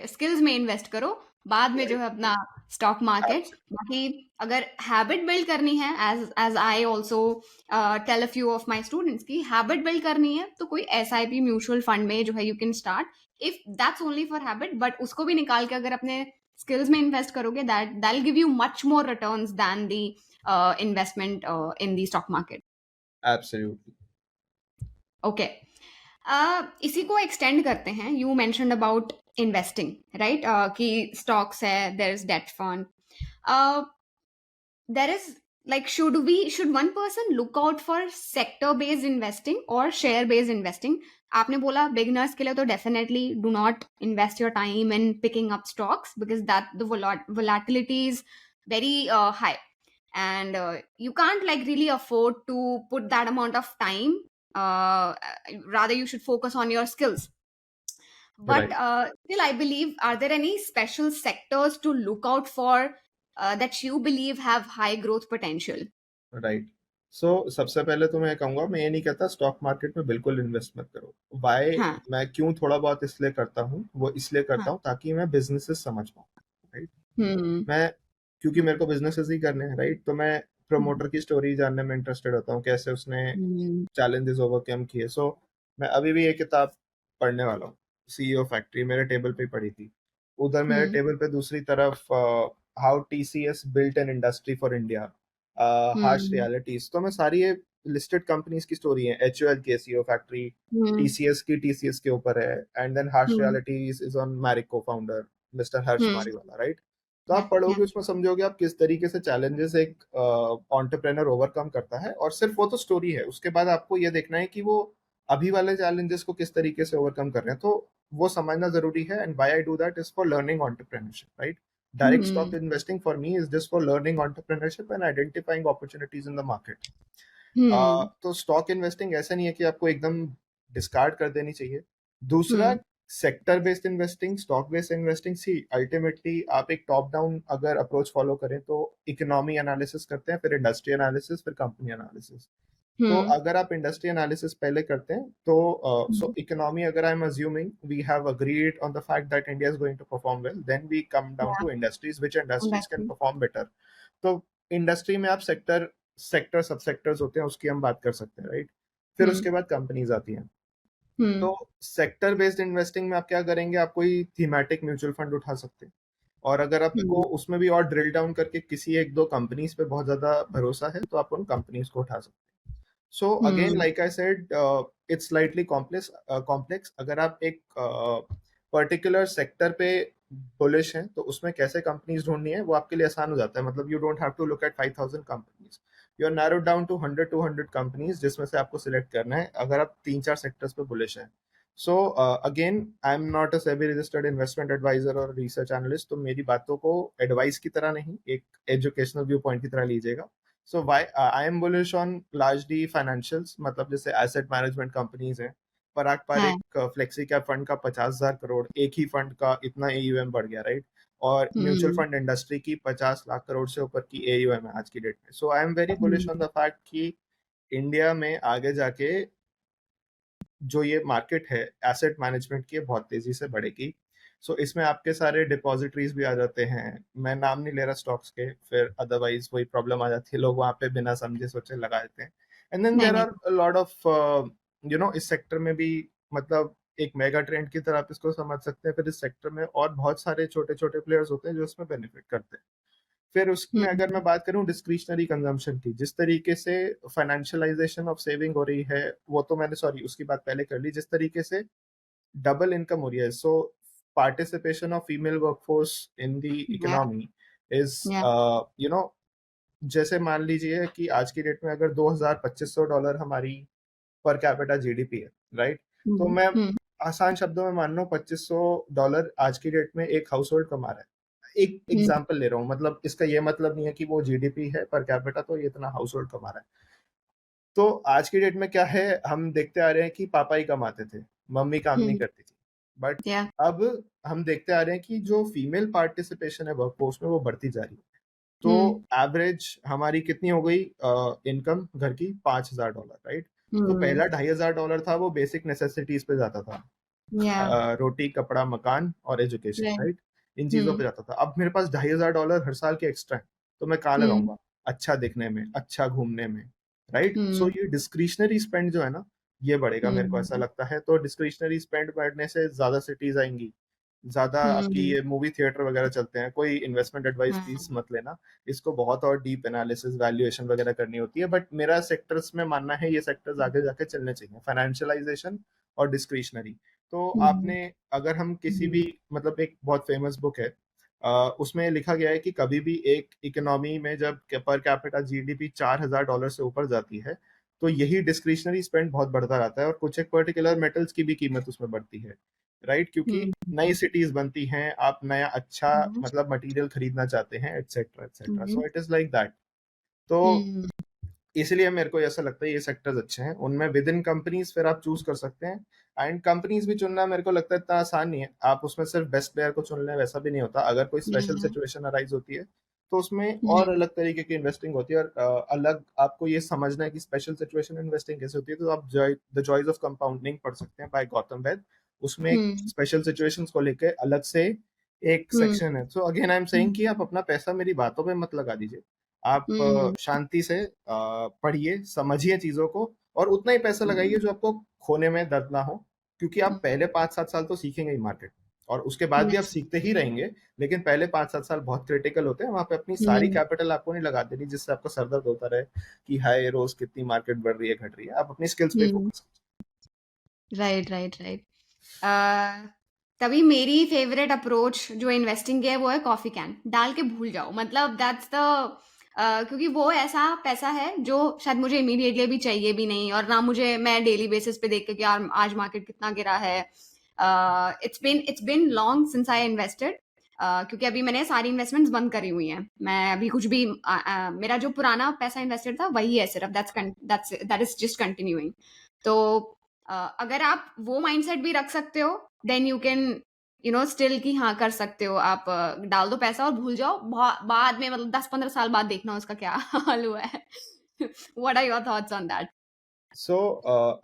skills में इन्वेस्ट करो, बाद में जो Right. है अपना स्टॉक मार्केट। Absolutely. बाकी अगर हैबिट बिल्ड करनी है, as as I also tell a few of my students की हैबिट बिल्ड करनी है, तो कोई एसआईपी म्यूचुअल फंड में जो है you can start, if that's only for habit. But उसको भी निकाल के अगर अपने स्किल्स में इन्वेस्ट करोगे, that will give you much more returns than the investment in the stock market. Absolutely. Okay, इसी को एक्सटेंड करते हैं। You mentioned about investing, right, कि स्टॉक्स है, there is debt fund, there is like should one person look out for sector based investing और share based investing? आपने बोला beginners के लिए तो definitely do not invest your time in picking up stocks because that the volatility is very high, and you can't like really afford to put that amount of time. uh, Rather you should focus on your skills. But Right. still I believe, are there any special sectors to look out for that you believe have high growth potential? Right. So सबसे पहले तो मैं कहूंगा, मैं ये नहीं कहता stock market में बिल्कुल इन्वेस्ट मत करो। वाई? हाँ, मैं क्यों थोड़ा बहुत इसलिए करता हूँ, वो इसलिए हाँ, करता हूँ ताकि मैं बिजनेसेस समझ पाऊँ। राइट। हम्म, मैं, क्योंकि मेरे को बिजनेसेस ही करने हैं, राइट, तो मैं प्रमोटर की स्टोरी जानने में इंटरेस्टेड होता हूँ, कैसे उसने हम्म, चैलेंजेस ओवरकम किए। सो मैं अभी भी ये किताब पढ़ने वाला हूँ, सीईओ फैक्ट्री, मेरे टेबल पे पड़ी थी। उधर मेरे हम्म, टेबल पे दूसरी तरफ how TCS built an industry for India, harsh hmm, realities. तो मैं सारी ये लिस्टेड कंपनीज की स्टोरी है, एचयूएल की सीईओ फैक्ट्री, हम्म, टीसीएस की टीसीएस के ऊपर है, and then harsh hmm, realities is on Marico founder mister Harsh hmm, Mariwala, right. तो yeah, आप yeah, पढ़ोगे, उसमें समझोगे आप किस तरीके से चैलेंजेस एक एंटरप्रेन्योर ओवरकम करता है। और सिर्फ वो तो स्टोरी है, उसके बाद आपको ये देखना है कि वो अभी वाले चैलेंजेस को किस तरीके से ओवरकम कर रहे हैं। तो वो समझना जरूरी है। And why I do that is for learning entrepreneurship, right. Direct hmm, stock investing for me is just for learning entrepreneurship and identifying opportunities in the market. Hmm, तो स्टॉक इन्वेस्टिंग ऐसा नहीं है कि आपको एकदम डिस्कार्ड कर देनी चाहिए। दूसरा, hmm, sector based investing, stock based investing, see ultimately आप एक टॉप डाउन अगर अप्रोच फॉलो करें तो इकोनॉमी एनालिसिस करते हैं, फिर इंडस्ट्री एनालिसिस, फिर कंपनी एनालिसिस। तो हम्म, अगर आप इंडस्ट्री एनालिसिस पहले करते हैं तो सो इकोनॉमी, अगर I am assuming we have agreed on the fact that India is going to perform well, then we come down yeah, to industries, which industries can investment, perform better. तो industry में आप sector sector सब sectors होते हैं, उसकी हम बात कर सकते हैं, राइट। फिर हम्म, उसके बाद कंपनीज आती हैं। हम्म, तो सेक्टर बेस्ड इन्वेस्टिंग में आप क्या करेंगे, आप कोई थीमेटिक म्यूचुअल फंड उठा सकते हैं। और अगर आपको हम्म, उसमें भी और ड्रिल डाउन करके किसी एक दो कंपनीज पे बहुत ज्यादा भरोसा है, तो आप उन कंपनीज को उठा सकते हैं। So again hmm, like I said, it's slightly complex complex. अगर आप एक पर्टिकुलर सेक्टर पे बुलिश हैं, तो उसमें कैसे कंपनीज ढूंढनी है वो आपके लिए आसान हो जाता है। मतलब you don't have to look at 5,000 companies, you are narrowed down to 100-200 companies, जिसमें से आपको सिलेक्ट करना है अगर आप 3-4 सेक्टर्स पे बुलिश हैं। So again, I am not a SEBI registered investment advisor और रिसर्च एनालिस्ट, तो मेरी बातों को एडवाइस की तरह नहीं, एक एजुकेशनल व्यू पॉइंट की तरह लीजिएगा। So why I am bullish on largely financials, मतलब जैसे एसेट मैनेजमेंट कंपनीज हैं। पराग हाँ, पारिक फ्लेक्सी कैप फंड का 50,000 करोड़, एक ही फंड का इतना एयूएम बढ़ गया, राइट। और म्यूचुअल हम्म, फंड इंडस्ट्री की 50 लाख करोड़ से ऊपर की एयूएम है आज की डेट में। So I am very bullish on hmm, the fact कि इंडिया में आगे जाके जो ये मार्केट है एसेट मैनेजमेंट की, बहुत तेजी से बढ़ेगी। सो इसमें आपके सारे डिपॉजिटरीज भी आ जाते हैं। मैं नाम नहीं ले रहा स्टॉक्स के, फिर अदरवाइज वही प्रॉब्लम आ जाती है, लोग वहां पे बिना समझे सोचे लगा देते हैं। एंड देन नहीं देर नहीं, आर लॉट ऑफ इस सेक्टर में भी, मतलब एक मेगा ट्रेंड की तरह आप इसको समझ सकते हैं। फिर इस सेक्टर में और बहुत सारे छोटे छोटे प्लेयर्स होते हैं जो इसमें बेनिफिट करते हैं। फिर उसमें अगर हम्म मैं बात करूं डिस्क्रिशनरी कंजम्पशन की, जिस तरीके से फाइनेंशियलाइजेशन ऑफ सेविंग हो रही है, वो तो मैंने सॉरी उसकी बात पहले कर ली, जिस तरीके से डबल इनकम हो रही है, so participation of female workforce in the या इकोनॉमी इज या यू नो जैसे मान लीजिए कि आज की डेट में अगर $2,2500 हमारी पर कैपिटा जीडीपी है, राइट? तो मैं हम्म आसान शब्दों में मान लो $2,500 आज की डेट में एक हाउस होल्ड कमा रहा है। एक हम्म एग्जाम्पल ले रहा हूँ, मतलब इसका ये मतलब नहीं है कि वो जीडीपी है पर कैपिटा तो ये इतना हाउस होल्ड कमा रहा है। तो आज की डेट में क्या है, हम देखते आ रहे हैं कि पापा ही कमाते थे, मम्मी काम नहीं हम्म करती थी। बट या अब हम देखते आ रहे हैं कि जो फीमेल पार्टिसिपेशन है वर्कफोर्स में वो बढ़ती जा रही है। तो हम्म एवरेज हमारी कितनी हो गई इनकम घर की? $5,000, राइट? तो हम्म पहला $2,500 था, वो बेसिक नेसेसिटीज पे जाता था, या रोटी कपड़ा मकान और एजुकेशन, राइट राइट? इन चीजों पे हम्म जाता था। अब मेरे पास $2,500 हर साल के एक्स्ट्रा है, तो मैं कहाँ हम्म लगाऊंगा? अच्छा दिखने में, अच्छा घूमने में, राइट? सो हम्म ये डिस्क्रिशनरी स्पेंड जो है ना, ये बढ़ेगा, मेरे को ऐसा हम्म लगता है। तो डिस्क्रिशनरी स्पेंड बढ़ने से ज्यादा सिटीज आएंगी, ज्यादा आपकी हम्म ये मूवी थिएटर वगैरह चलते हैं। कोई इन्वेस्टमेंट एडवाइस प्लीज हम्म मत लेना, इसको बहुत और डीप एनालिसिस वैल्यूएशन वगैरह करनी होती है। बट मेरा सेक्टर्स में मानना है ये सेक्टर्स आगे जाके चलने चाहिए, फाइनेंशियलाइजेशन और डिस्क्रिशनरी। तो हम्म आपने, अगर हम किसी भी, मतलब एक बहुत फेमस बुक है, उसमें लिखा गया है कि कभी भी एक इकोनॉमी में जब पर कैपिटा जीडीपी $4,000 से ऊपर जाती है, तो यही डिस्क्रिशनरी स्पेंड बहुत बढ़ता रहता है, और कुछ एक पर्टिकुलर मेटल्स की भी कीमत उसमें बढ़ती है, राइट? क्योंकि नई सिटीज बनती हैं, आप नया अच्छा हम्म मतलब मटेरियल खरीदना चाहते हैं, etcetera etcetera. Hmm so it is like that. तो हम्म इसलिए मेरे को ऐसा लगता है ये सेक्टर्स अच्छे हैं, उनमें विद इन कंपनीज फिर आप चूज कर सकते हैं। एंड कंपनीज भी चुनना मेरे को लगता है इतना आसान नहीं है, आप उसमें सिर्फ बेस्ट प्लेयर को चुन लें वैसा भी नहीं होता। अगर कोई स्पेशल या सिचुएशन अराइज होती है तो उसमें और हम्म अलग तरीके की इन्वेस्टिंग होती है, और अलग आपको ये समझना है कि स्पेशल सिचुएशन इन्वेस्टिंग कैसे होती है, तो आप द जॉयज ऑफ कंपाउंडिंग पढ़ सकते हैं बाय गौतम वैद। उसमें हम्म स्पेशल सिचुएशंस को लेकर अलग से एक हम्म सेक्शन है। सो अगेन आई एम सेइंग कि आप अपना पैसा मेरी बातों पे मत लगा दीजिए, आप हम्म शांति से पढ़िए, समझिए चीजों को, और उतना ही पैसा लगाइए जो आपको खोने में दर्द ना हो। क्योंकि आप पहले 5-7 साल तो सीखेंगे ही मार्केट, और उसके बाद भी आप सीखते ही रहेंगे। लेकिन पहले 5-7 साल बहुत क्रिटिकल होते हैं, वहां पे अपनी सारी हम्म कैपिटल आपको नहीं लगा देनी जिससे आपको सरदर्द होता रहे कि हाय रोज कितनी मार्केट बढ़ रही है घट रही है। आप अपनी स्किल्स पे हम्म फोकस राइट राइट राइट तभी मेरी फेवरेट अप्रोच जो इन्वेस्टिंग की है वो है कॉफी कैन डाल के भूल जाओ, मतलब दैट्स द क्योंकि वो ऐसा पैसा है जो शायद मुझे इमीडिएटली भी चाहिए भी नहीं, और ना मुझे मैं डेली बेसिस पे देख के कि यार आज मार्केट कितना गिरा है। It's been long since I invested, क्योंकि अभी मैंने सारी इन्वेस्टमेंट्स बंद करी हुई हैं। मैं अभी कुछ भी मेरा जो पुराना पैसा इन्वेस्टेड था वही है सिर्फ, दैट इज जस्ट कंटिन्यूइंग। तो अगर आप वो माइंडसेट भी रख सकते हो देन यू कैन स्टिल कि हाँ कर सकते हो आप, डाल दो पैसा और भूल जाओ। बाद में मतलब 10-15 साल बाद देखना उसका क्या हाल हुआ है। What are your thoughts on that? So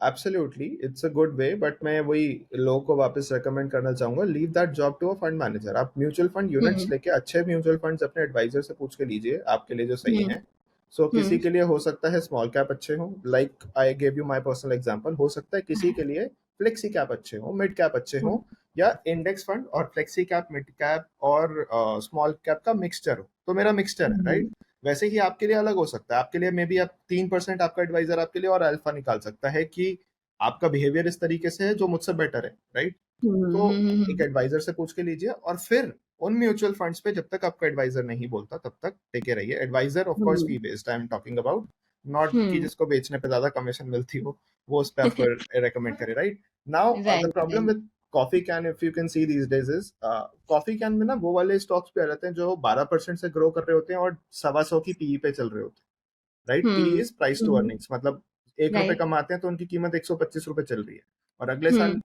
absolutely it's a good way, but मैं वही लोगों को वापस रेकमेंड करना चाहूंगा, leave that job to a fund manager. आप म्यूचुअल फंड यूनिट्स हम्म लेके, अच्छे म्यूचुअल फंड्स अपने एडवाइजर से पूछ के लीजिए आपके लिए जो सही हम्म है। सो किसी हम्म के लिए हो सकता है स्मॉल कैप अच्छे हो, like I gave you my personal example. हो सकता है किसी के लिए फ्लेक्सी कैप अच्छे हो, मिड कैप अच्छे हो, या इंडेक्स फंड और फ्लेक्सी कैप, मिड कैप और स्मॉल कैप का मिक्सचर हो। तो मेरा मिक्सचर है, राइट? वैसे ही आपके लिए अलग हो सकता है, आपके लिए मे बी आप 3% आपका एडवाइजर आपके लिए और अल्फा निकाल सकता है कि आपका बिहेवियर इस तरीके से है जो मुझसे बेटर है, राइट? तो एक एडवाइजर से पूछ के लीजिए, और फिर उन म्यूचुअल फंड्स पे जब तक आपका एडवाइजर नहीं बोलता तब तक टेके रहिए। Advisor of course fee based I am talking about, not कि जिसको बेचने पे ज्यादा कमीशन मिलती हो वो उस पे आपको रेकमेंड करे, right? Now the right problem right with coffee can, if you can see these days, is coffee can में ना वो वाले स्टॉक्स पे आ जाते हैं जो 12% से ग्रो कर रहे होते हैं और 125 की पीई पे चल रहे होते हैं, right? PE is price to earnings, मतलब ₹1 राइट कमाते हैं तो उनकी कीमत ₹125 चल रही है, और अगले साल हम्म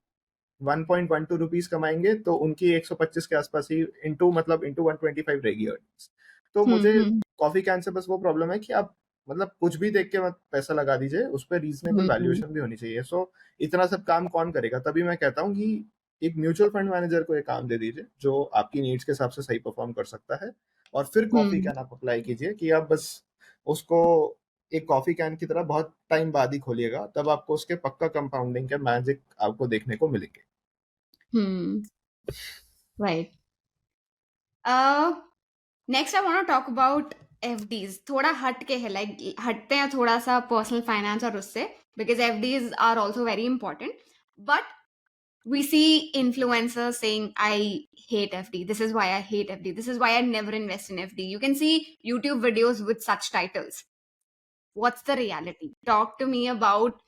1.12 रुपीज कमाएंगे तो उनकी 125 के आसपास ही इंटू, मतलब इंटू 125 रहेगी अर्निंग्स। तो मुझे हम्म कॉफी कैन से बस वो प्रॉब्लम है कि आप मतलब कुछ भी देख के मत पैसा लगा दीजिए, उस पर रीजनेबल हम्म वैल्यूएशन भी होनी चाहिए। सो इतना सब काम कौन करेगा? तभी मैं कहता हूँ कि एक म्यूचुअल फंड मैनेजर को एक काम दे दीजिए जो आपकी नीड्स के हिसाब से सही परफॉर्म कर सकता है, और फिर कॉफी हम्म कैन आप अप्लाई कीजिए कि आप बस उसको एक कॉफी कैन की तरह बहुत टाइम बाद ही खोलिएगा, तब आपको उसके पक्का कंपाउंडिंग के मैजिक आपको देखने को मिलेंगे। Hmm right. Next I want to talk about FDs. थोड़ा हट के है, लाइक हटते हैं थोड़ा सा पर्सनल फाइनेंस और उससे, because FDs are also very important. But we see influencers saying, I hate FD, this is why I hate FD, this is why I never invest in FD. You can see YouTube videos with such titles. What's the reality? Talk to me about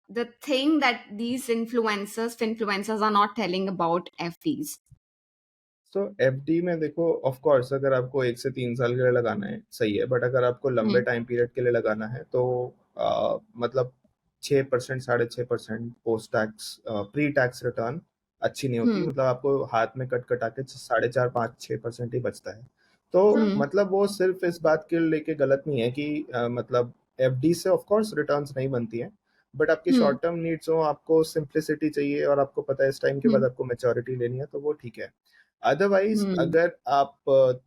the thing that these influencers are not telling about FDs. So FD में देखो, of course अगर आपको 1 से 3 साल के लिए लगाना है सही है, बट अगर आपको लंबे Hmm. टाइम पीरियड के लिए लगाना है तो मतलब 6%, 6.5% post tax pre tax return अच्छी नहीं होती. Hmm. मतलब आपको हाथ में कट कटा के 4.5, 5, 6% ही बचता है. तो Hmm. मतलब वो सिर्फ इस बात के लेके गलत नहीं है कि मतलब एफडी से ऑफ कोर्स रिटर्न्स नहीं बनती हैं, बट आपकी Hmm. शॉर्ट टर्म नीड्स हो, आपको सिंप्लिसिटी चाहिए और आपको पता है इस टाइम के बाद Hmm. आपको मैच्योरिटी लेनी है, तो वो ठीक है. Otherwise Hmm. अगर आप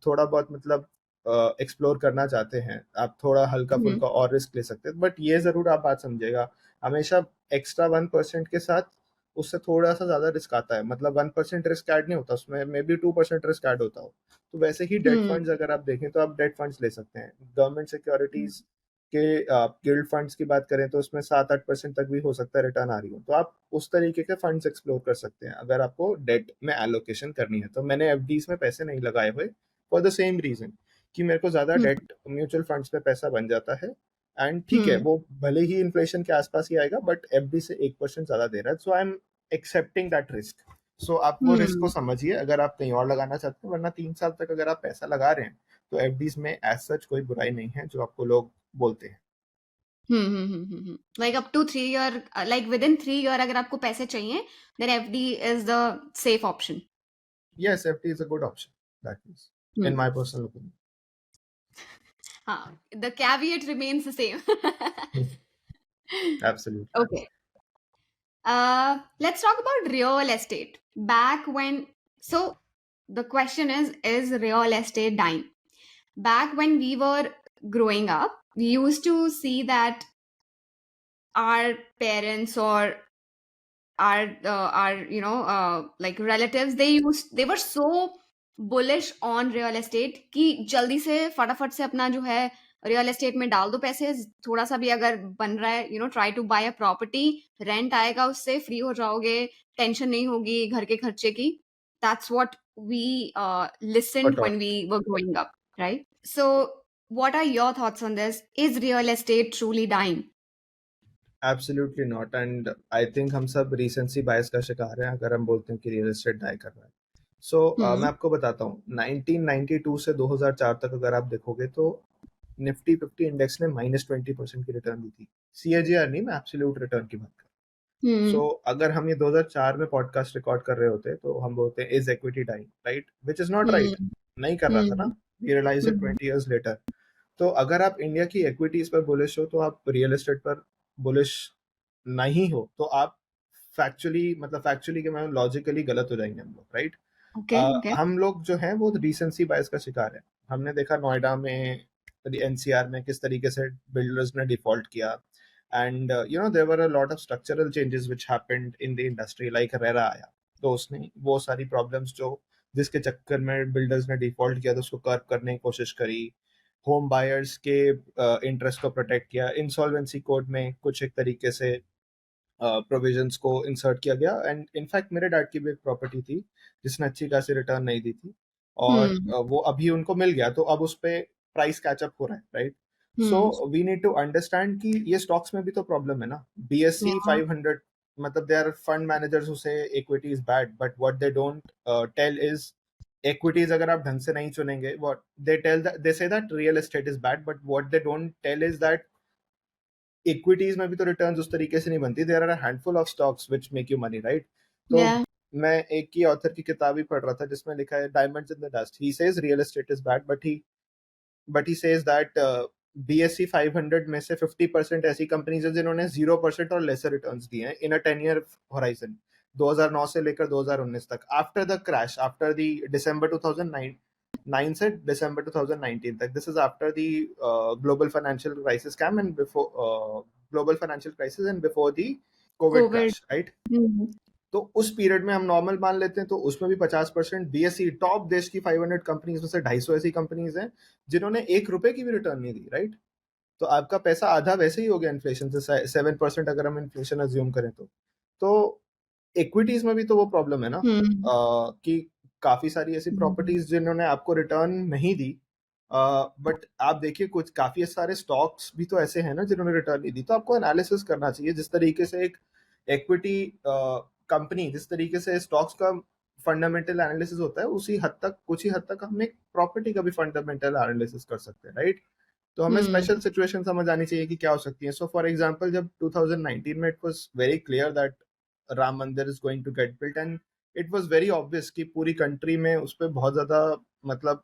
थोड़ा बहुत मतलब एक्सप्लोर करना चाहते हैं, आप थोड़ा हल्का Hmm. फुल्का और रिस्क ले सकते हैं, बट ये जरूर आप बात समझिएगा, हमेशा एक्स्ट्रा 1% के साथ उससे थोड़ा सा ज्यादा रिस्क आता है. मतलब 1% रिस्क ऐड नहीं होता उसमें, मे बी 2% रिस्क ऐड होता हो. तो वैसे ही डेट Hmm. फंड्स अगर आप देखें तो आप डेट फंड्स ले सकते हैं. गवर्नमेंट सिक्योरिटीज के गिल्ड फंड्स की बात करें तो उसमें 7-8% तक भी हो सकता है रिटर्न आ रही हो, तो आप उस तरीके के फंड्स एक्सप्लोर कर सकते हैं अगर आपको डेट में एलोकेशन करनी है. तो मैंने एफडीज में पैसे नहीं लगाए हुए फॉर द सेम रीजन कि मेरे को ज्यादा Hmm. डेट म्यूचुअल फंड्स में पैसा बन जाता है. एंड ठीक है, Hmm. वो भले ही इन्फ्लेशन के आसपास ही आएगा, बट एफडी से 1% ज्यादा दे रहा है, so I am accepting that risk. So आप वो रिस्क को Hmm. समझिए अगर आप कहीं और लगाना चाहते हैं, वरना 3 साल तक अगर आप पैसा लगा रहे हैं तो एफडीज में एज सच कोई बुराई नहीं है जो आपको लोग बोलते हैं. Like up to 3 year, like within 3 year, अगर आपको पैसे चाहिए, then FD is the safe option. Yes, FD is a good option. That is, in Hmm. my personal opinion. The caveat remains the same. Absolutely. Okay. Let's talk about real estate. Back when, so the question is real estate dying? Back when we were growing up, we used to see that our parents or our like relatives, they were so bullish on real estate कि जल्दी से फटाफट से अपना जो है real estate में डाल दो पैसे. थोड़ा सा भी अगर बन रहा है, try to bye a property, rent आएगा, उससे फ्री हो जाओगे, टेंशन नहीं होगी घर के खर्चे की. That's what we But listened when we were growing up, right? So what are your thoughts on this? Is real estate truly dying? Absolutely not. And I think हम सब रिसेंसी बायस का शिकार हैं अगर हम बोलते हैं कि रियल एस्टेट डाई कर रहा है. सो मैं Hmm. आपको बताता हूँ, 1992 से 2004 तक अगर आप देखोगे तो निफ्टी 50 इंडेक्स ने -20% की रिटर्न दी थी. सीएजीआर नहीं, मैं एब्सोल्यूट रिटर्न की बात कर रहा हूँ. Hmm. सो अगर हम ये 2004 में पॉडकास्ट रिकॉर्ड कर रहे होते तो हम बोलते हैं is equity dying, right, which is not right. Hmm. नहीं कर रहा था ना. Hmm. We realize it Hmm. 20 years later. तो अगर आप इंडिया की इक्विटीज पर बुलिश हो तो आप रियल एस्टेट पर बुलिश नहीं हो, तो आप फैक्चुअली के मैं लॉजिकली गलत हो जाएंगे हम लोग, राइट. Okay. Okay. हम लोग जो हैं वो रिसेंसी बायस का शिकार है. हमने देखा नोएडा में, एनसीआर में किस तरीके से बिल्डर्स ने डिफॉल्ट किया. And there were a lot of structural changes which happened in the industry, like RERA आया, तो उसने वो सारी प्रॉब्लम्स जो जिसके चक्कर में बिल्डर्स ने डिफॉल्ट किया तो उसको कर्व करने की कोशिश करी, होम बायर्स के इंटरेस्ट को प्रोटेक्ट किया. इंसॉल्वेंसी कोड में कुछ एक तरीके से प्रोविजंस को इंसर्ट किया गया. एंड इनफैक्ट मेरे डैड की भी एक प्रॉपर्टी थी जिसने अच्छी खासी रिटर्न नहीं दी थी, और Hmm. वो अभी उनको मिल गया, तो अब उस पे प्राइस कैचअप हो रहा है, right. Hmm. So we need to understand कि ये स्टॉक्स में भी तो प्रॉब्लम है ना. BSc Yeah. 500, मतलब they are fund managers who say equity is bad, but what they don't tell is equities अगर आप ढंग से नहीं चुनेंगे, what they tell, they say that real estate is bad, but what they don't tell is that equities में भी तो returns उस तरीके से नहीं बनती. There are a handful of stocks which make you money, right. तो Yeah. मैं एक ही ऑथर की किताब ही पढ़ रहा था जिसमें लिखा है diamonds in the dust. He says real estate is bad, but he says that BSc 500 में से 50% ऐसी कंपनीज है जिन्होंने 0% और लेसर रिटर्न्स दिए हैं इन अ 10 year होराइजन, 2009 से लेकर 2019 तक, after the crash, after the दिसंबर 2009 से दिसंबर 2019 तक. This is after the global financial crisis scam and before global financial crisis and before the Covid COVID. Crash, right. Hmm. तो उस पीरियड में हम नॉर्मल मान लेते हैं, तो उसमें भी 50%। बीएसई टॉप देश की 500 कंपनीज में से 250 ऐसी कंपनीज हैं जिन्होंने 1 रुपए की भी रिटर्न नहीं दी, राइट? तो आपका पैसा आधा वैसे ही हो गया इन्फ्लेशन से, 7% अगर हम इन्फ्लेशन अज्यूम करें तो इक्विटीज में भी तो वो प्रॉब्लम है ना, हम्म कि काफी सारी ऐसी हम्म प्रॉपर्टीज जिन्होंने आपको रिटर्न नहीं दी, बट आप देखिए कुछ काफी सारे स्टॉक्स भी तो ऐसे हैं ना जिन्होंने रिटर्न नहीं दी। तो आपको एनालिसिस करना चाहिए, जिस तरीके से एक इक्विटी कंपनी, जिस तरीके से स्टॉक्स का फंडामेंटल एनालिसिस होता है, उसी हद तक, कुछ ही हद तक हम एक प्रॉपर्टी का भी फंडामेंटल एनालिसिस कर सकते हैं, राइट? तो हमें हम्म स्पेशल सिचुएशन समझ आनी चाहिए कि क्या हो सकती है। सो फॉर एग्जांपल, जब 2019 में it was very clear that Ram Mandir is going to get built, and it was very obvious कि पूरी कंट्री में उस पर बहुत ज्यादा मतलब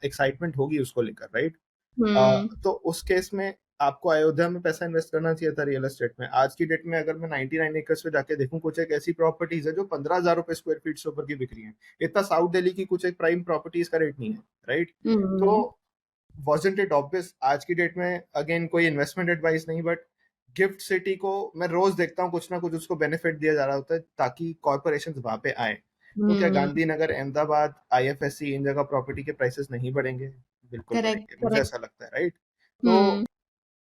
एक्साइटमेंट होगी उसको लेकर, राइट? हम्म तो उस केस में आपको अयोध्या में पैसा इन्वेस्ट करना चाहिए था रियल एस्टेट में। आज की डेट में अगर मैं 99 एकर्स पे जाके देखूं, कुछ एक ऐसी प्रॉपर्टीज है जो 15,000 रुपए स्क्वायर फीट से ऊपर की बिक रही है। इतना साउथ दिल्ली की कुछ एक प्राइम प्रॉपर्टीज का रेट नहीं है, राइट? तो हम्म wasn't it obvious? आज की डेट में अगेन कोई इन्वेस्टमेंट एडवाइस नहीं, बट गिफ्ट सिटी को मैं रोज देखता हूँ, कुछ ना कुछ उसको बेनिफिट दिया जा रहा होता है ताकि कॉर्पोरेशंस वहां पे आए। तो क्या हम्म गांधीनगर, अहमदाबाद, आईएफएससी, इन जगह प्रॉपर्टी के प्राइसेस नहीं बढ़ेंगे? बिल्कुल करेक्ट बढ़ेंगे, मुझे करेक्ट ऐसा लगता है, राइट? तो हम्म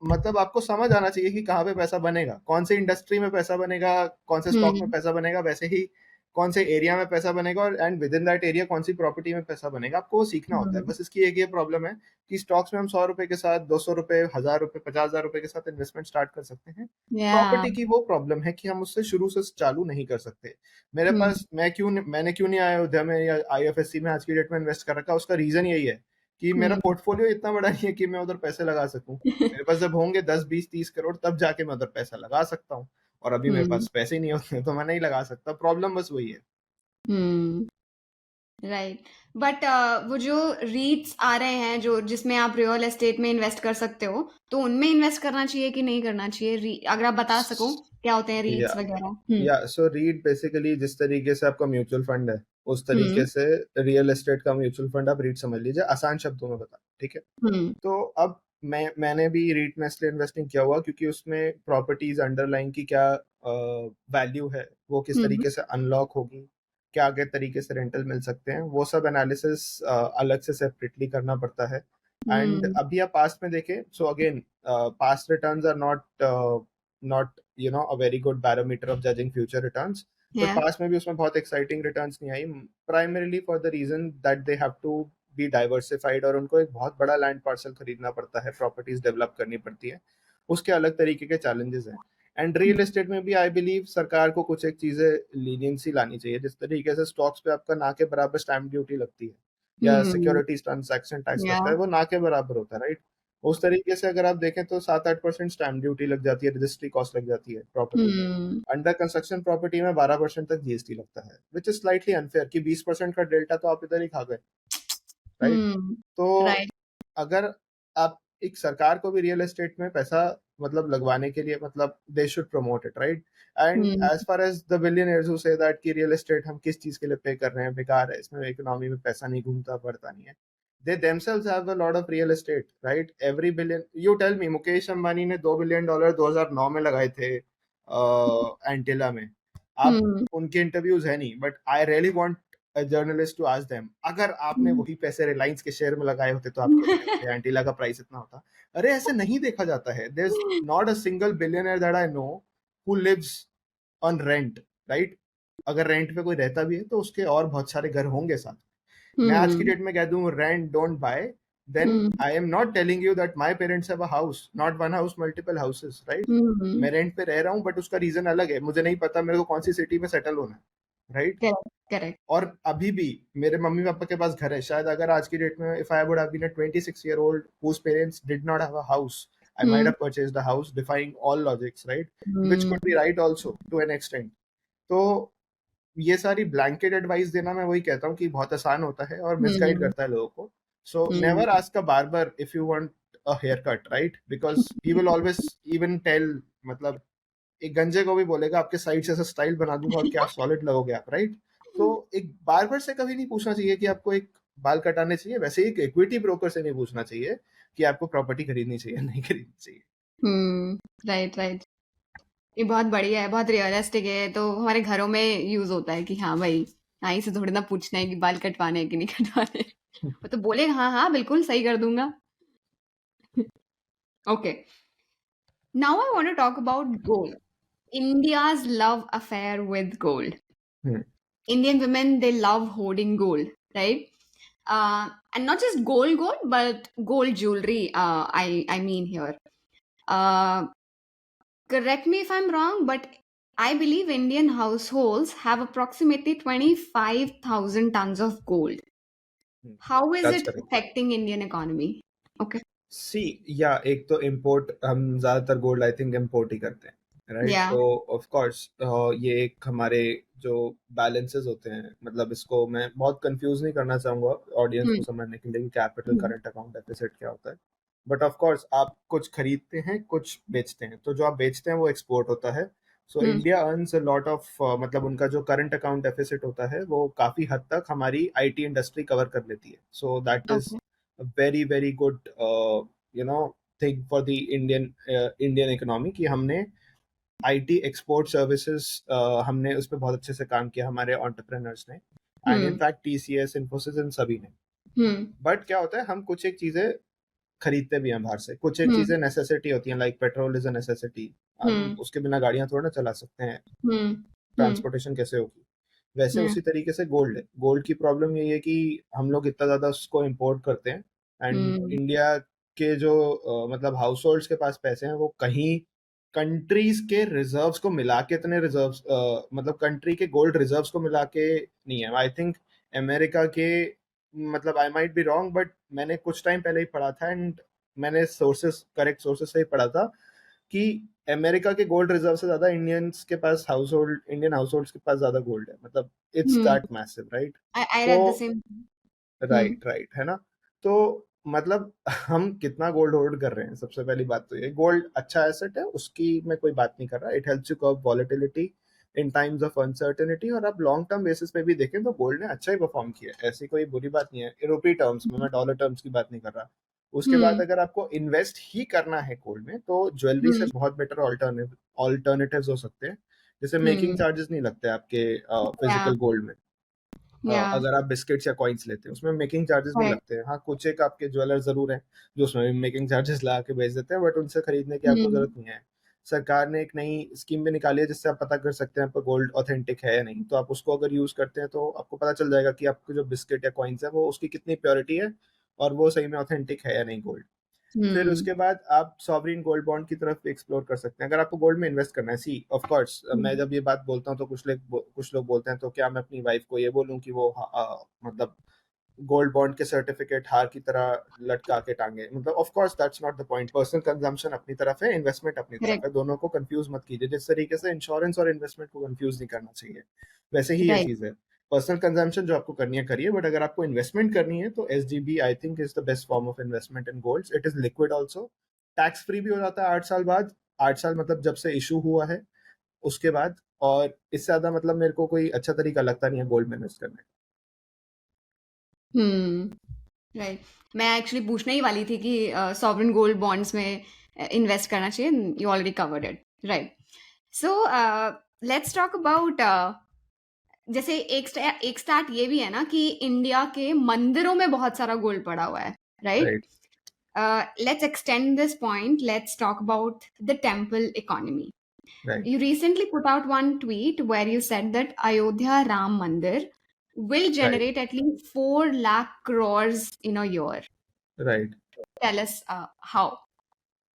मतलब आपको समझ आना चाहिए कि कहाँ पे पैसा बनेगा, कौन सी इंडस्ट्री में पैसा बनेगा, कौन से स्टॉक में हम्म पैसा बनेगा, वैसे ही कौन से एरिया में पैसा बनेगा, और and with in that area कौन सी प्रॉपर्टी में पैसा बनेगा, आपको वो सीखना होता है। हम्म बस इसकी एक ये प्रॉब्लम है कि स्टॉक्स में हम 100 रुपए के साथ, 200 रुपए, 1000 रुपए, 50,000 रुपए के साथ इन्वेस्टमेंट स्टार्ट कर सकते हैं। या प्रॉपर्टी की वो प्रॉब्लम है कि हम उससे शुरू से चालू नहीं कर सकते। मेरे हम्म पास, मैंने क्यों नहीं अयोध्या में या आईएफएससी में आज की डेट में इन्वेस्ट कर रखा, उसका रीजन यही है कि मेरा हम्म पोर्टफोलियो इतना बड़ा नहीं है कि मैं उधर पैसे लगा सकूं। मेरे पास जब होंगे 10, 20, 30 करोड़, तब जाके मैं उधर पैसा लगा सकता हूँ, और अभी मेरे हम्म पास पैसे ही नहीं होते तो मैं नहीं लगा सकता। प्रॉब्लम बस वही है। हम्म राइट बट वो जो रीट्स आ रहे हैं जो जिसमें आप रियल एस्टेट में इन्वेस्ट कर सकते हो तो उनमें इन्वेस्ट करना चाहिए कि नहीं करना चाहिए अगर आप बता सको क्या होते हैं या रीट्स वगैरह सो रीड बेसिकली जिस तरीके से आपका म्यूचुअल फंड है, उस तरीके हम्म से रियल एस्टेट का म्यूचुअल फंड आप रीड समझ लीजिए, आसान शब्दों में बता, ठीक है? हम्म तो अब मैंने भी रीट में इसलिए इन्वेस्टिंग किया हुआ क्योंकि उसमें प्रॉपर्टीज अंडरलाइन की क्या वैल्यू है, वो किस हम्म तरीके से अनलॉक होगी, क्या आगे तरीके से रेंटल मिल सकते हैं, वो सब एनालिसिस अलग से सेपरेटली करना पड़ता है। एंड हम्म अभी आप पास्ट में देखें, so again past returns are not a very good barometer of judging future returns. But या पास्ट में भी उसमें बहुत एक्साइटिंग रिटर्न्स नहीं आई, primarily for the reason that they have to be diversified, और उनको एक बहुत बड़ा लैंड पार्सल खरीदना पड़ता है, प्रॉपर्टीज डेवलप करनी पड़ती है, उसके अलग तरीके के चैलेंजेस हैं। एंड रियल एस्टेट में भी आई बिलीव सरकार को कुछ एक चीजें लीनियंसी लानी चाहिए, जिस तरीके से स्टॉक्स पे आपका ना के बराबर स्टैंप ड्यूटी लगती है या हम्म सिक्योरिटीज ट्रांजैक्शन टैक्स या लगता है, वो ना के बराबर होता है, राइट? उस तरीके से अगर आप देखें तो 7-8% स्टैंप ड्यूटी लग जाती है, रजिस्ट्री कॉस्ट लग जाती है प्रॉपर्टी पे। हम्म अंडर कंस्ट्रक्शन प्रॉपर्टी में 12% तक जीएसटी लगता है, विच इज स्लाइटली अनफेयर कि 20% का डेल्टा तो आप इधर ही खा गए, राइट? हम्म तो राइट अगर आप, एक सरकार को भी रियल एस्टेट में पैसा मतलब लगवाने के लिए, मतलब they should promote it, right? And hmm as far as the billionaires who say that कि रियल एस्टेट हम किस चीज के लिए पे कर रहे हैं, बेकार है, इसमें इकोनॉमी में पैसा नहीं घूमता बढ़ता नहीं है, they themselves have a lot of real estate, right? Every billion, you tell me, Mukesh Ambani ने $2 बिलियन 2009 में लगाए थे एंटिला में। आप, हम्म उनके इंटरव्यूज है नहीं, but I really want a journalist to ask them, अगर आपने हम्म वही पैसे रिलायंस के शेयर में लगाए होते तो आप कितने होते, एंटिला का प्राइस इतना होता? अरे ऐसे नहीं देखा जाता है। There is not a single billionaire that I know who lives on rent, right? अगर रेंट पे कोई रहता भी है तो उसके और बहुत सारे घर होंगे साथ। मैं आज की हम्म डेट में कह दूं rent don't buy, then hmm I am not telling you that my parents have a house, not one house, multiple houses, right? Hmm मैं रेंट पे रह रहा हूँ, बट उसका रीजन अलग है, मुझे नहीं पता मेरे को कौन सी सिटी में सेटल होना है, राइट? करेक्ट करेक्ट और अभी भी मेरे मम्मी पापा के पास घर है, शायद अगर आज की डेट में, if I would have been a 26-year-old whose parents did not have a house, I might hmm have purchased a house, defying all logics, right? Which hmm could be right also to an extent. तो ये सारी blanket advice देना, मैं वही कहता हूँ कि बहुत आसान होता है और मिसगाइड हम्म करता है लोगों को। So hmm never ask a barber if you want a hair cut, right? Because he will always even tell, मतलब एक गंजे को भी बोलेगा आपके साइड से ऐसा स्टाइल बना दूंगा और क्या सॉलिड लगोगे आप, राइट? तो एक बार्बर से कभी नहीं पूछना चाहिए कि आपको एक बाल कटाने चाहिए, वैसे ही एक इक्विटी ब्रोकर से नहीं पूछना चाहिए कि आपको प्रॉपर्टी खरीदनी चाहिए नहीं खरीदनी चाहिए। हम्म राइट राइट ये बहुत बढ़िया है, बहुत रियलिस्टिक है, तो हमारे घरों में यूज होता है कि हाँ भाई, आई से थोड़ी ना पूछना है कि बाल कटवाने हैं कि नहीं कटवाने। वो तो बोलेगा हाँ हाँ बिल्कुल सही कर दूंगा। Okay, now I want to talk about gold, India's love affair with gold. Hmm, Indian women, they love hoarding gold, right? And not just gold, but gold jewelry. I mean here. Uh, Correct me if I'm wrong, but I believe Indian households have approximately 25,000 tons of gold. How is that's it correct. affecting Indian economy? Okay. सी या एक तो import, हम ज्यादातर gold I think import ही करते हैं, right? Yeah. तो of course ये एक हमारे जो बैलेंसेस होते हैं, मतलब इसको मैं बहुत कंफ्यूज नहीं करना चाहूंगा ऑडियंस को Hmm. समझने के लिए कि capital Hmm. Current account deficit क्या होता है। बट ऑफ कोर्स आप कुछ खरीदते हैं, कुछ बेचते हैं, तो जो आप बेचते हैं वो एक्सपोर्ट होता है। सो Hmm. India earns a lot of, मतलब उनका जो करंट अकाउंट डेफिसिट होता है वो काफी हद तक हमारी आईटी इंडस्ट्री कवर कर लेती है। So that is Okay. Very very good thing for the Indian economy कि हमने आईटी एक्सपोर्ट सर्विसेज, हमने उस पर बहुत अच्छे से काम किया, हमारे एंटरप्रेन्योर्स ने, and Hmm. In fact TCS, Infosys, इन सभी ने। Hmm. बट क्या होता है, हम कुछ एक चीजें खरीदते भी हैं बाहर से, कुछ एक Hmm. चीजें नेसेसिटी होती हैं, like petrol is a necessity. हम Hmm. उसके बिना गाड़ियां थोड़ा ना चला सकते हैं, Hmm. Hmm. ट्रांसपोर्टेशन कैसे होगी? वैसे Hmm. उसी तरीके से गोल्ड है। गोल्ड की प्रॉब्लम यही है कि हम लोग इतना ज्यादा उसको इम्पोर्ट करते हैं, एंड Hmm. इंडिया के जो मतलब हाउस होल्ड्स के पास पैसे हैं, वो कहीं कंट्रीज के रिजर्व्स को मिला के, इतने रिजर्व्स, मतलब कंट्री के गोल्ड रिजर्व्स को मिला के नहीं है। आई थिंक अमेरिका के, मतलब I might be wrong, but मैंने कुछ टाइम पहले ही पढ़ा था, एंड मैंने सोर्सेस, करेक्ट सोर्सेस से ही पढ़ा था कि अमेरिका के गोल्ड रिजर्व से ज्यादा इंडियंस के पास, house hold, Indian house holds के पास ज्यादा गोल्ड है, मतलब it's Hmm. That massive, right? I तो read the same. Hmm. Right right है ना? तो मतलब हम कितना गोल्ड होल्ड कर रहे हैं, सबसे पहली बात तो ये, गोल्ड अच्छा एसेट है, उसकी मैं कोई बात नहीं कर रहा, it helps you curve volatility in times of uncertainty, और आप लॉन्ग टर्म बेसिस पे भी देखें तो गोल्ड ने अच्छा ही परफॉर्म किया है, ऐसी कोई बुरी बात नहीं है रुपी टर्म्स में, मैं डॉलर टर्म्स की बात नहीं कर रहा। उसके बाद Hmm. अगर आपको इन्वेस्ट ही करना है गोल्ड में, तो ज्वेलरी से Hmm. बहुत बेटर ऑल्टरनेटिव्स हो सकते हैं, जैसे मेकिंग Hmm. चार्जेस नहीं लगते आपके Yeah. फिजिकल गोल्ड में। Yeah. अगर आप बिस्किट्स या कॉइन्स लेते हैं उसमें मेकिंग चार्जेस नहीं Right. लगते हैं। हाँ, कुछ एक आपके ज्वेलर जरूर हैं जो उसमें भी मेकिंग चार्जेस लगा के बेच देते हैं, बट उनसे खरीदने की आपको Hmm. जरूरत नहीं है। सरकार ने एक नई स्कीम भी निकाली है जिससे आप पता कर सकते हैं आपका गोल्ड ऑथेंटिक है या नहीं, तो आप उसको अगर यूज करते हैं तो आपको पता चल जाएगा कि आपके जो बिस्किट या कॉइन्स है वो, उसकी कितनी प्योरिटी है, और वो सही में ऑथेंटिक है या नहीं गोल्ड। फिर Hmm. उसके बाद आप सॉवरिन गोल्ड बॉन्ड की तरफ एक्सप्लोर कर सकते हैं अगर आपको गोल्ड में इन्वेस्ट करना है। सी ऑफ कोर्स, मैं Hmm. जब ये बात बोलता हूँ तो कुछ लोग बोलते हैं तो क्या मैं अपनी वाइफ को ये बोलूँ कि वो मतलब गोल्ड बॉन्ड के सर्टिफिकेट हार की तरह लटका के टांगे? मतलब of course that's not the point. Personal consumption अपनी तरफ है, इन्वेस्टमेंट अपनी तरफ Correct. है, दोनों को कंफ्यूज मत कीजिए। जिस तरीके से इंश्योरेंस और इन्वेस्टमेंट को कंफ्यूज नहीं करना चाहिए, वैसे ही ये Right. चीज है। पर्सनल कंजम्पशन जो आपको करनी है करिए, बट अगर आपको इन्वेस्टमेंट करनी है तो SGB I think is the best form of investment in gold. It is liquid also, tax free भी हो जाता है 8 साल बाद। 8 साल मतलब जब से इशू हुआ है उसके बाद। और इससे ज्यादा मतलब मेरे को कोई अच्छा तरीका लगता नहीं है गोल्ड में इन्वेस्ट करने Hmm. राइट, मैं एक्चुअली पूछने ही वाली थी कि सॉवरेन गोल्ड बॉन्ड्स में इन्वेस्ट करना चाहिए, you already covered it, right. So let's talk about, जैसे एक स्टार्ट ये भी है ना कि इंडिया के मंदिरों में बहुत सारा गोल्ड पड़ा हुआ है, का, right. Right? Let's extend this point, let's talk about the temple economy. Right You recently put out one tweet where you said that Ayodhya Ram Mandir will right generate at least 4 lakh crores in a year. Right Tell us how.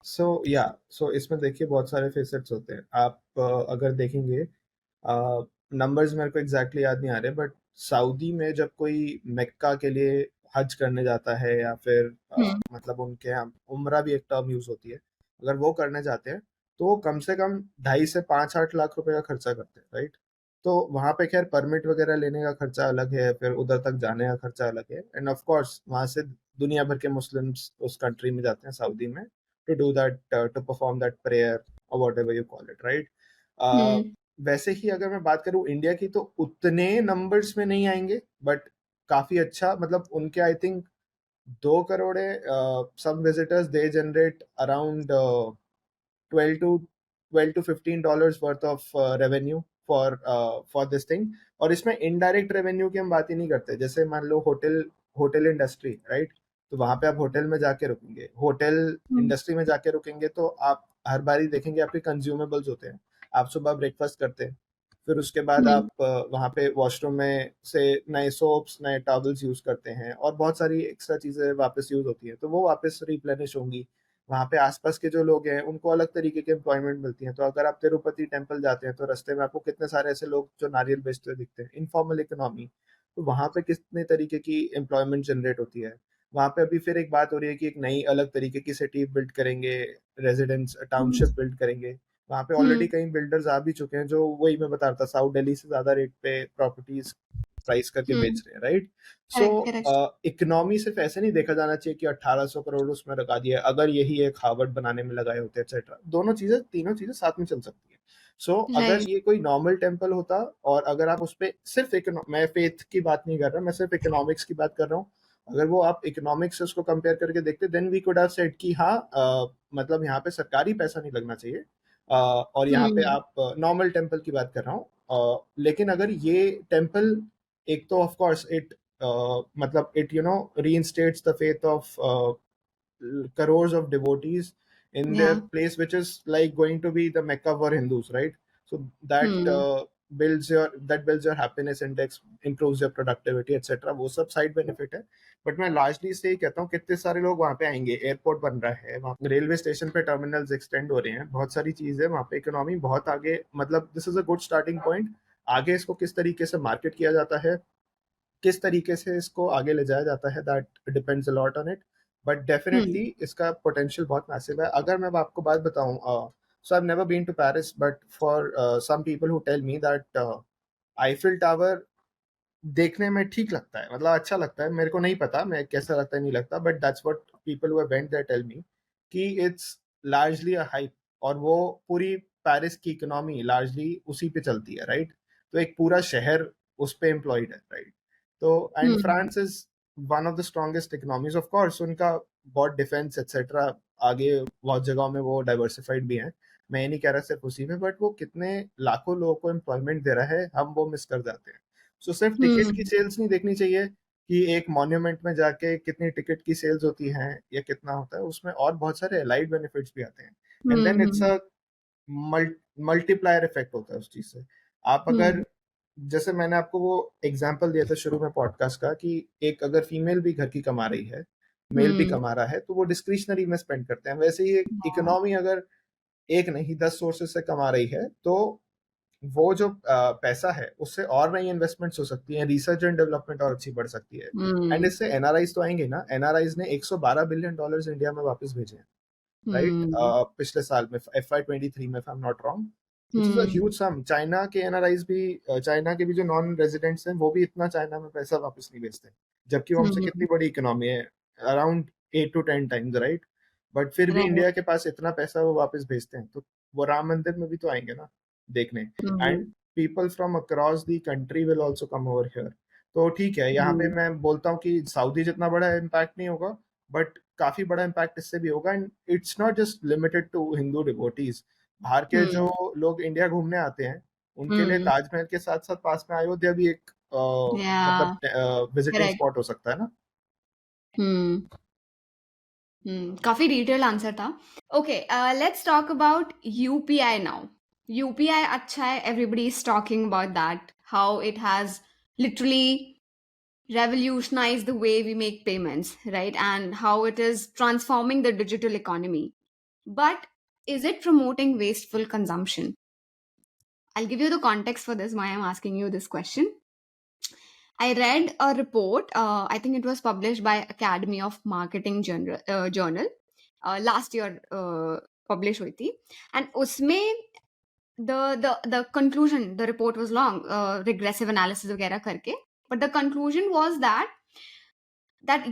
सो इसमें देखिए बहुत सारे facets होते हैं। आप अगर देखेंगे, numbers मेरे को एग्जैक्टली याद नहीं आ रहे, बट सऊदी में जब कोई मक्का के लिए हज करने जाता है, या फिर Hmm. मतलब उनके यहाँ उम्रा भी एक टर्म यूज होती है, अगर वो करने जाते हैं तो वो कम से कम 2.5 से 5 8 लाख रुपए का खर्चा करते हैं, राइट? तो वहाँ पे खैर परमिट वगैरह लेने का खर्चा अलग है, फिर उधर तक जाने का खर्चा अलग है, एंड ऑफ कोर्स वहाँ से दुनिया भर के मुस्लिम्स उस कंट्री में जाते हैं सऊदी में, to do that, to perform that prayer और whatever you call it, right? Hmm. वैसे ही अगर मैं बात करूं इंडिया की, तो उतने नंबर्स में नहीं आएंगे, बट काफी अच्छा, मतलब उनके आई थिंक 2 करोड़ है। Some visitors they generate around 12 to $12 to $15 worth of revenue for this thing. और इसमें इनडायरेक्ट रेवेन्यू की हम बात ही नहीं करते। जैसे मान लो होटल होटल इंडस्ट्री, राइट? तो वहां पे आप होटल में जाके रुकेंगे, होटल हम्म इंडस्ट्री में जाके रुकेंगे, तो आप हर बारी देखेंगे आपके कंज्यूमेबल्स होते हैं। आप सुबह ब्रेकफास्ट करते हैं, फिर उसके बाद हम्म आप वहाँ पे वॉशरूम में से नए सोप्स नए टॉवल्स यूज करते हैं, और बहुत सारी एक्स्ट्रा चीजें वापस यूज होती हैं, तो वो वापस रिप्लेनिश होंगी। वहाँ पे आसपास के जो लोग हैं उनको अलग तरीके के एम्प्लॉयमेंट मिलती है। तो अगर आप तिरुपति टेम्पल जाते हैं तो रास्ते में आपको कितने सारे ऐसे लोग जो नारियल बेचते हुए दिखते हैं, इनफॉर्मल इकोनॉमी। तो वहाँ पे कितने तरीके की एम्प्लॉयमेंट जनरेट होती है। वहाँ पे अभी फिर एक बात हो रही है कि एक नई अलग तरीके की सिटी बिल्ड करेंगे, रेजिडेंस हम्म टाउनशिप बिल्ड करेंगे। वहाँ पे ऑलरेडी हम्म कई बिल्डर्स आ भी चुके हैं, जो वही मैं बता रहा था, साउथ दिल्ली से ज्यादा रेट पे प्रॉपर्टीज प्राइस करके बेच हम्म रहे हैं, right? So correct correct economy सिर्फ ऐसे नहीं देखा जाना चाहिए कि 1800 करोड़ उसमें लगा दिया, अगर यही एक हार्वर्ड बनाने में लगाए होते एक्सेट्रा। दोनों चीजें, तीनों चीजें साथ में चल सकती है। सो अगर राइट ये कोई नॉर्मल टेम्पल होता, और अगर आप उस पे सिर्फ मैं फेथ की बात नहीं कर रहा, मैं सिर्फ इकोनॉमिक्स की बात कर रहा हूँ। अगर वो आप इकोनॉमिक्स से उसको कंपेयर करके देखते, then we could have said कि हाँ, मतलब यहाँ पे सरकारी पैसा नहीं लगना चाहिए। और यहाँ पे हम्म आप नॉर्मल टेम्पल की बात कर रहा हूँ। लेकिन अगर ये टेम्पल, एक तो ऑफ कोर्स इट मतलब it reinstates the faith of crores of devotees in their या place, which is like going to be the Mecca for Hindus, right? So hmm builds your happiness index, improves your productivity, etc. वो सब side benefit है। But मैं largely से ही कहता हूँ, कितने सारे लोग वहाँ पे आएंगे, एयरपोर्ट बन रहा है, वहाँ रेलवे स्टेशन पे टर्मिनल्स एक्सटेंड हो रहे हैं, बहुत सारी चीजें वहाँ पे, इकोनॉमी बहुत आगे, मतलब this is a good starting point. आगे इसको किस तरीके से मार्केट किया जाता है, किस तरीके से इसको आगे ले जाया जाता है, that depends a lot on it. But definitely hmm इसका पोटेंशियल बहुत मैसिव है। अगर मैं आपको बात बताऊं, so I never been to Paris, but for some people who tell me that Eiffel tower देखने में ठीक लगता है, मतलब अच्छा लगता है। मेरे को नहीं पता मैं कैसा लगता है, नहीं लगता, but that's what people who went there tell me, कि इट्स लार्जली अ हाइप। और वो पूरी पेरिस की इकोनॉमी लार्जली उसी पे चलती है, राइट? तो एक पूरा शहर उस पे एम्प्लॉयड है, राइट? तो and hmm France is one of the strongest economies, of course उनका बहुत डिफेंस एक्सेट्रा आगे, बहुत जगहों में वो डाइवर्सिफाइड भी है। मैं ये नहीं कह रहा सिर्फ उसी में, बट वो कितने लाखों लोगों को एम्प्लॉयमेंट दे रहा है, हम वो मिस कर जाते हैं। सो सिर्फ टिकट की हम्म सेल्स नहीं देखनी चाहिए कि एक मॉन्यूमेंट में जाके कितनी टिकट की सेल्स होती हैं या कितना होता है, उसमें और बहुत सारे अलाइड बेनिफिट्स भी आते हैं। And then it's hmm a multiplier effect होता है उस चीज से। आप हम्म अगर, जैसे मैंने आपको वो एग्जांपल दिया था शुरू में पॉडकास्ट का, कि एक अगर फीमेल भी घर की कमा रही है, मेल भी हम्म कमा रहा है, तो वो डिस्क्रिशनरी में स्पेंड करते हैं। वैसे ही एक इकोनॉमी अगर एक नहीं 10 सोर्सेज से कमा रही है, तो वो जो पैसा है उससे और नई इन्वेस्टमेंट्स हो सकती हैं, रिसर्च एंड डेवलपमेंट और अच्छी बढ़ सकती है। एंड हम्म इससे एनआरआईज तो आएंगे ना। एनआरआईज ने $112 बिलियन इंडिया में वापस भेजे हैं, राइट? हम्म पिछले साल में FY23 में, आई am not wrong, which is a hmm huge sum. China के एनआरआईज भी, चाइना के भी जो नॉन रेजिडेंट्स हैं, वो भी इतना चाइना में पैसा वापस नहीं भेजते, जबकि वो हमसे हम्म कितनी बड़ी इकोनॉमी है, around 8 to 10 times, right? But फिर भी राइट इंडिया के पास इतना पैसा वो वापस भेजते हैं, तो वो राम मंदिर में भी तो आएंगे ना देखने। Hmm and people from across the country will also come over here. तो ठीक है, यहाँ पे हम्म मैं बोलता हूँ कि सऊदी जितना बड़ा इम्पैक्ट नहीं होगा, बट काफी बड़ा इम्पैक्ट इससे भी होगा। And it's not just limited to Hindu devotees. बाहर के जो हम्म लोग इंडिया घूमने आते हैं, उनके लिए हम्म ताजमहल के साथ साथ पास में अयोध्या भी एक या मतलब विजिटिंग करेक्ट स्पॉट हो सकता है ना। हम्म काफी डिटेल आंसर था okay let's talk about UPI now UPI अच्छा है everybody is talking about that how it has literally revolutionized the way we make payments, right? And how it is transforming the digital economy. But is it promoting wasteful consumption? I'll give you the context for this, why I'm asking you this question. I read a report, I think it was published by Academy of Marketing Journal last year, published हुई थी. And उसमें the conclusion, the report was long, regressive analysis वगैरह करके, but the conclusion was that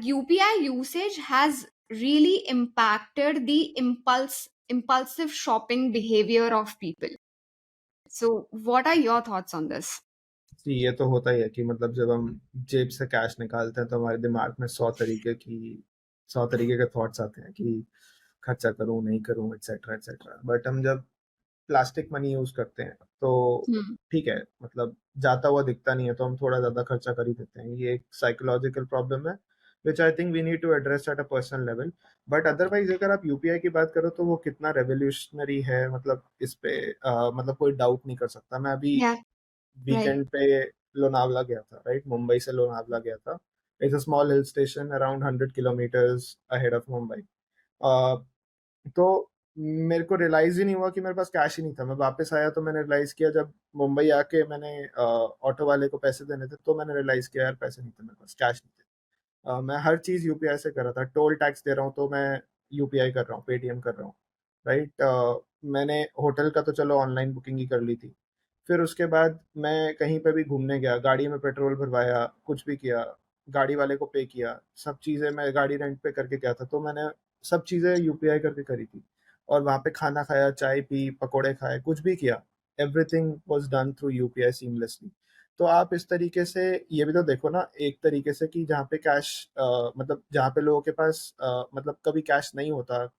UPI usage has really impacted the impulsive shopping behavior of people. So, what are your thoughts on this? जी, ये तो होता ही है कि मतलब जब हम जेब से कैश निकालते हैं, तो हमारे दिमाग में 100 तरीके के थॉट्स आते हैं कि खर्चा करूं नहीं करूं, एक्सेट्रा एक्सेट्रा। बट हम जब प्लास्टिक मनी यूज करते हैं, तो हम्म। ठीक है, मतलब जाता हुआ दिखता नहीं है तो हम थोड़ा ज्यादा खर्चा कर ही देते हैं। ये एक साइकोलॉजिकल प्रॉब्लम है which I think we need to address at a personal level. But otherwise अगर आप यूपीआई की बात करो तो वो कितना रेवोल्यूशनरी है, मतलब इस पे मतलब कोई डाउट नहीं कर सकता। मैं अभी या राइट। वीकेंड पे लोनावला गया था, राइट, मुंबई से लोनावला गया था। It's a small hill station around 100 kilometres ahead of Mumbai. तो मेरे को रियलाइज ही नहीं हुआ कि मेरे पास कैश ही नहीं था। मैं वापस आया तो मैंने रियलाइज किया, जब मुंबई आके मैंने ऑटो वाले को पैसे देने थे तो मैंने रियलाइज किया यार पैसे नहीं थे मेरे पास, कैश नहीं थे। मैं हर चीज यूपीआई से कर रहा था, टोल टैक्स दे रहा हूँ तो मैं यूपीआई कर रहा हूँ, पेटीएम कर रहा हूँ, राइट। मैंने होटल का तो चलो ऑनलाइन बुकिंग ही कर ली थी। फिर उसके बाद मैं कहीं पे भी घूमने गया, गाड़ी में पेट्रोल भरवाया, कुछ भी किया, गाड़ी वाले को पे किया, सब चीज़ें मैं गाड़ी रेंट पे करके गया था तो मैंने सब चीज़ें यूपीआई करके करी थी। और वहाँ पे खाना खाया, चाय पी, पकोड़े खाए, कुछ भी किया, everything was done through UPI seamlessly. तो आप इस तरीके से ये भी तो देखो ना, एक तरीके से कि जहाँ पे कैश मतलब जहाँ पे लोगों के पास मतलब कभी कैश नहीं होता,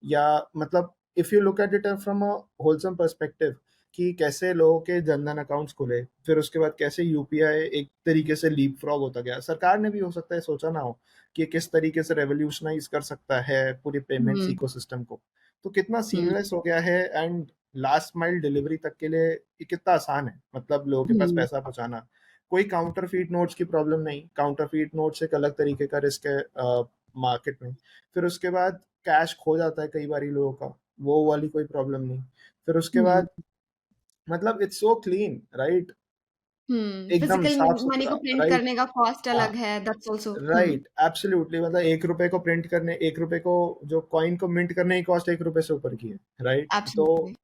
या मतलब if you look at it from a wholesome perspective, कि कैसे लोगों के जनधन अकाउंट्स खुले, फिर उसके बाद कैसे यूपीआई एक तरीके से लीप फ्रॉग होता गया। सरकार ने भी हो सकता है सोचा ना हो कि किस तरीके से रेवोल्यूशनाइज कर सकता है पूरी पेमेंट्स हम्म। इकोसिस्टम को। तो कितना हम्म। सीमलेस हो गया है, एंड लास्ट माइल डिलीवरी तक के लिए ये कितना आसान है, मतलब लोगों के पास हम्म। पैसा पहुंचाना। कोई काउंटरफीट नोट्स की प्रॉब्लम नहीं, काउंटरफीट नोट्स एक अलग तरीके का रिस्क है मार्केट में। फिर उसके बाद कैश खो जाता है कई बार लोगों का, वो वाली कोई प्रॉब्लम नहीं। फिर उसके हम्म। बाद मतलब इट्स सो क्लीन, राइट, एकदम फिजिकल साफ मनी सुथरा, को प्रिंट राइट। करने का कॉस्ट हाँ, अलग है, दैट्स आल्सो। राइट, एब्सोल्युटली, मतलब 1 रुपए को प्रिंट करने, 1 रुपए को जो कॉइन को मिंट करने की कॉस्ट 1 रुपए से ऊपर की है, राइट। तो absolutely.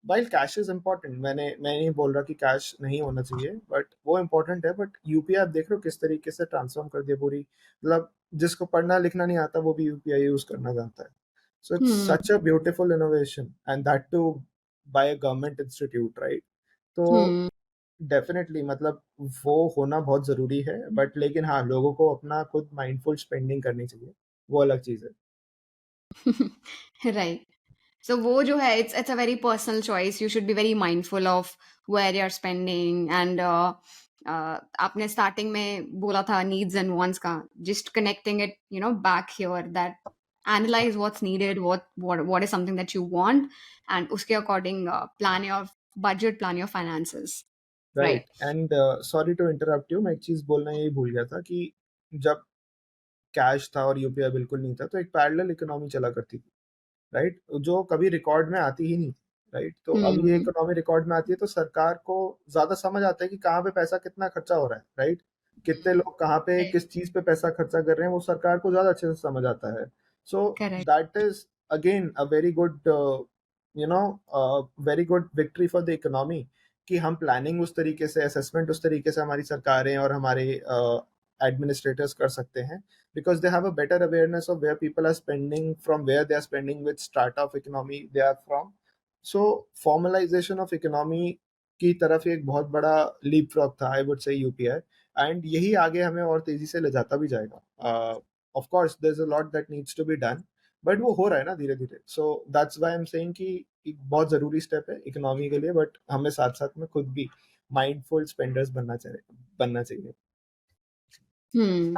While cash is important, मैं नहीं बोल रहा कि कैश नहीं होना चाहिए, बट वो इम्पोर्टेंट है। बट यूपीआई आप देख रहे हो किस तरीके से ट्रांसफॉर्म कर दिया पूरी, मतलब जिसको पढ़ना लिखना नहीं आता वो भी यूपीआई यूज करना जानता है। So it's hmm. Such a beautiful innovation, and that too bye a government institute, right. तो हम्म। डेफिनेटली मतलब वो होना बहुत जरूरी है, बट लेकिन हाँ, लोगों को अपना खुद माइंडफुल स्पेंडिंग करनी चाहिए, वो अलग चीज है। राइट। So वो जो है, it's a very personal choice. You should be very mindful of where you're spending and आपने starting में बोला था needs and wants का, just connecting it, back here, that analyze what's needed, what is something that you want, and उसके according plan your budget, plan your finances, right, right? And sorry to interrupt you, मैं एक चीज बोलना यही भूल गया था कि जब कैश था और यूपीआई बिल्कुल नहीं था तो एक पैरेलल इकोनॉमी चला करती थी, राइट, जो कभी रिकॉर्ड में आती ही नहीं, राइट। तो अब ये हम्म। इकोनॉमी रिकॉर्ड में आती है तो सरकार को ज्यादा समझ आता है कि कहाँ पे पैसा कितना खर्चा हो रहा है, राइट, कितने लोग कहाँ पे Right. किस चीज पे पैसा खर्चा कर रहे हैं, वो सरकार को ज्यादा अच्छे से समझ आता है। सो Correct. That is again a very good, you know very good victory for the economy, कि हम प्लानिंग उस तरीके से, असेसमेंट उस तरीके से हमारी सरकारें और हमारे एडमिनिस्ट्रेटर्स कर सकते हैं, because they have a better awareness of where people are spending, from where they are spending, which strata of economy they are from. So formalization of economy की तरफ एक बहुत बड़ा लीप फ्रॉग था, I would say, UPI. And यही आगे हमें और तेजी से ले जाता भी जाएगा। Of course there is a lot that needs to be done, but वो हो रहा है ना धीरे धीरे। So that's why I am saying कि एक बहुत जरूरी स्टेप है इकोनॉमी के लिए, बट हमें साथ साथ में खुद भी माइंडफुल स्पेंडर्स बनना चाहिए। Hmm.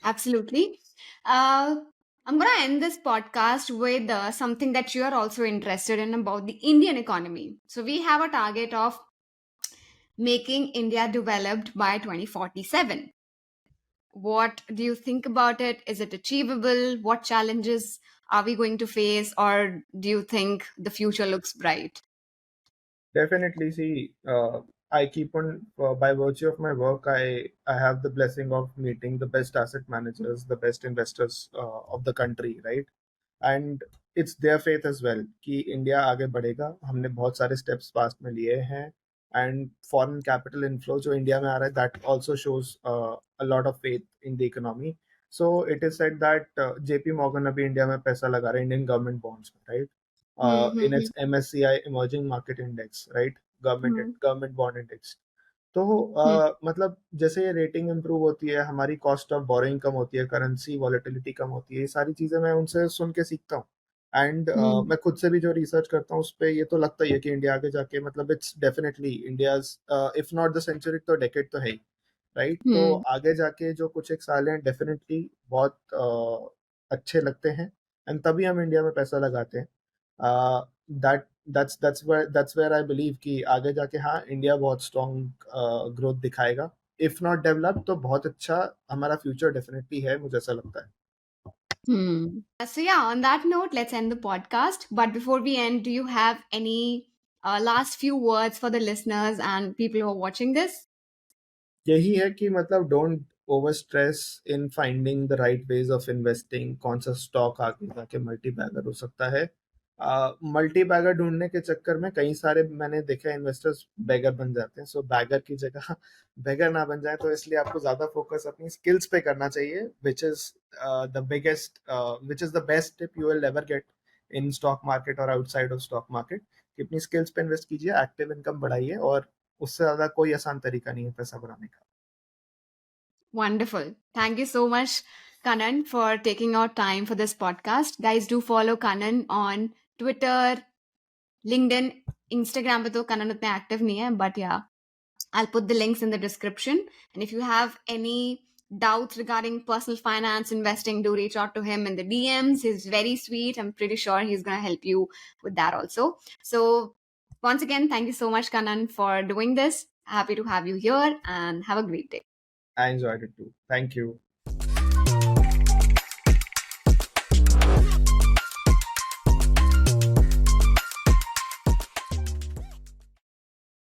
Absolutely. Uh, I'm going to end this podcast with something that you are also interested in about the Indian economy. So, we have a target of making India developed by 2047. What do you think about it? Is it achievable? What challenges are we going to face? Or do you think the future looks bright? Definitely, see, I keep on, by virtue of my work, I have the blessing of meeting the best asset managers, the best investors of the country, right? And it's their faith as well कि India आगे बढ़ेगा। हमने बहुत सारे steps past में लिए हैं, and foreign capital inflow जो इंडिया में आ रहा है, that also shows a lot of faith in the economy. So it is said that JP Morgan अभी इंडिया में पैसा लगा रहा है इंडियन गवर्नमेंट बॉन्ड्स में, right, in Mm-hmm. It's MSCI emerging market index, right, government bond index. तो मतलब जैसे ये रेटिंग इंप्रूव होती है, हमारी कॉस्ट ऑफ बोरोइंग कम होती है, करेंसी वॉलेटिलिटी कम होती है, ये सारी चीजें मैं उनसे सुन के सीखता हूँ। एंड हम्म मैं खुद से भी जो रिसर्च करता हूँ उस पे ये तो लगता ही है कि इंडिया आगे जाके मतलब it's definitely India's if not the century तो डेकेड तो है ही, राइट? तो हम्म आगे जाके जो कुछ एक साल हैं डेफिनेटली बहुत अच्छे लगते हैं, एंड तभी हम इंडिया में पैसा लगाते हैं। That that's where I believe कि आगे जाके हाँ इंडिया बहुत स्ट्रॉन्ग ग्रोथ दिखाएगा। इफ नॉट डेवलप तो बहुत अच्छा हमारा फ्यूचर डेफिनेटली है, मुझे ऐसा लगता है। So yeah, on that note, let's end the podcast. But before we end, do you have any last few words for the listeners and people who are watching this? यही है कि मतलब don't over stress in finding the right ways of investing, कौन सा stock आगे जाके multi bagger हो सकता है। मल्टी बैगर ढूंढने के चक्कर में कई सारे मैंने देखा इन्वेस्टर्स बैगर बन जाते हैं, सो बैगर की जगह बैगर ना बन जाए, तो इसलिए आपको ज्यादा फोकस अपनी स्किल्स पे करना चाहिए, which is the best tip you will ever get in stock market और आउटसाइड ऑफ स्टॉक मार्केट, कि अपनी स्किल्स पे इन्वेस्ट कीजिए, एक्टिव इनकम बढ़ाइए, और उससे ज्यादा कोई आसान तरीका नहीं है पैसा बनाने का। Wonderful. Thank you so much, Kanan, for taking out time for this podcast. Guys, do follow Kanan on Twitter, LinkedIn, Instagram पे तो Kanan उतने active नहीं है, but yeah, I'll put the links in the description. And if you have any doubts regarding personal finance investing, do reach out to him in the DMs. He's very sweet. I'm pretty sure he's going to help you with that also. So, once again, thank you so much, Kanan, for doing this. Happy to have you here and have a great day. I enjoyed it too. Thank you.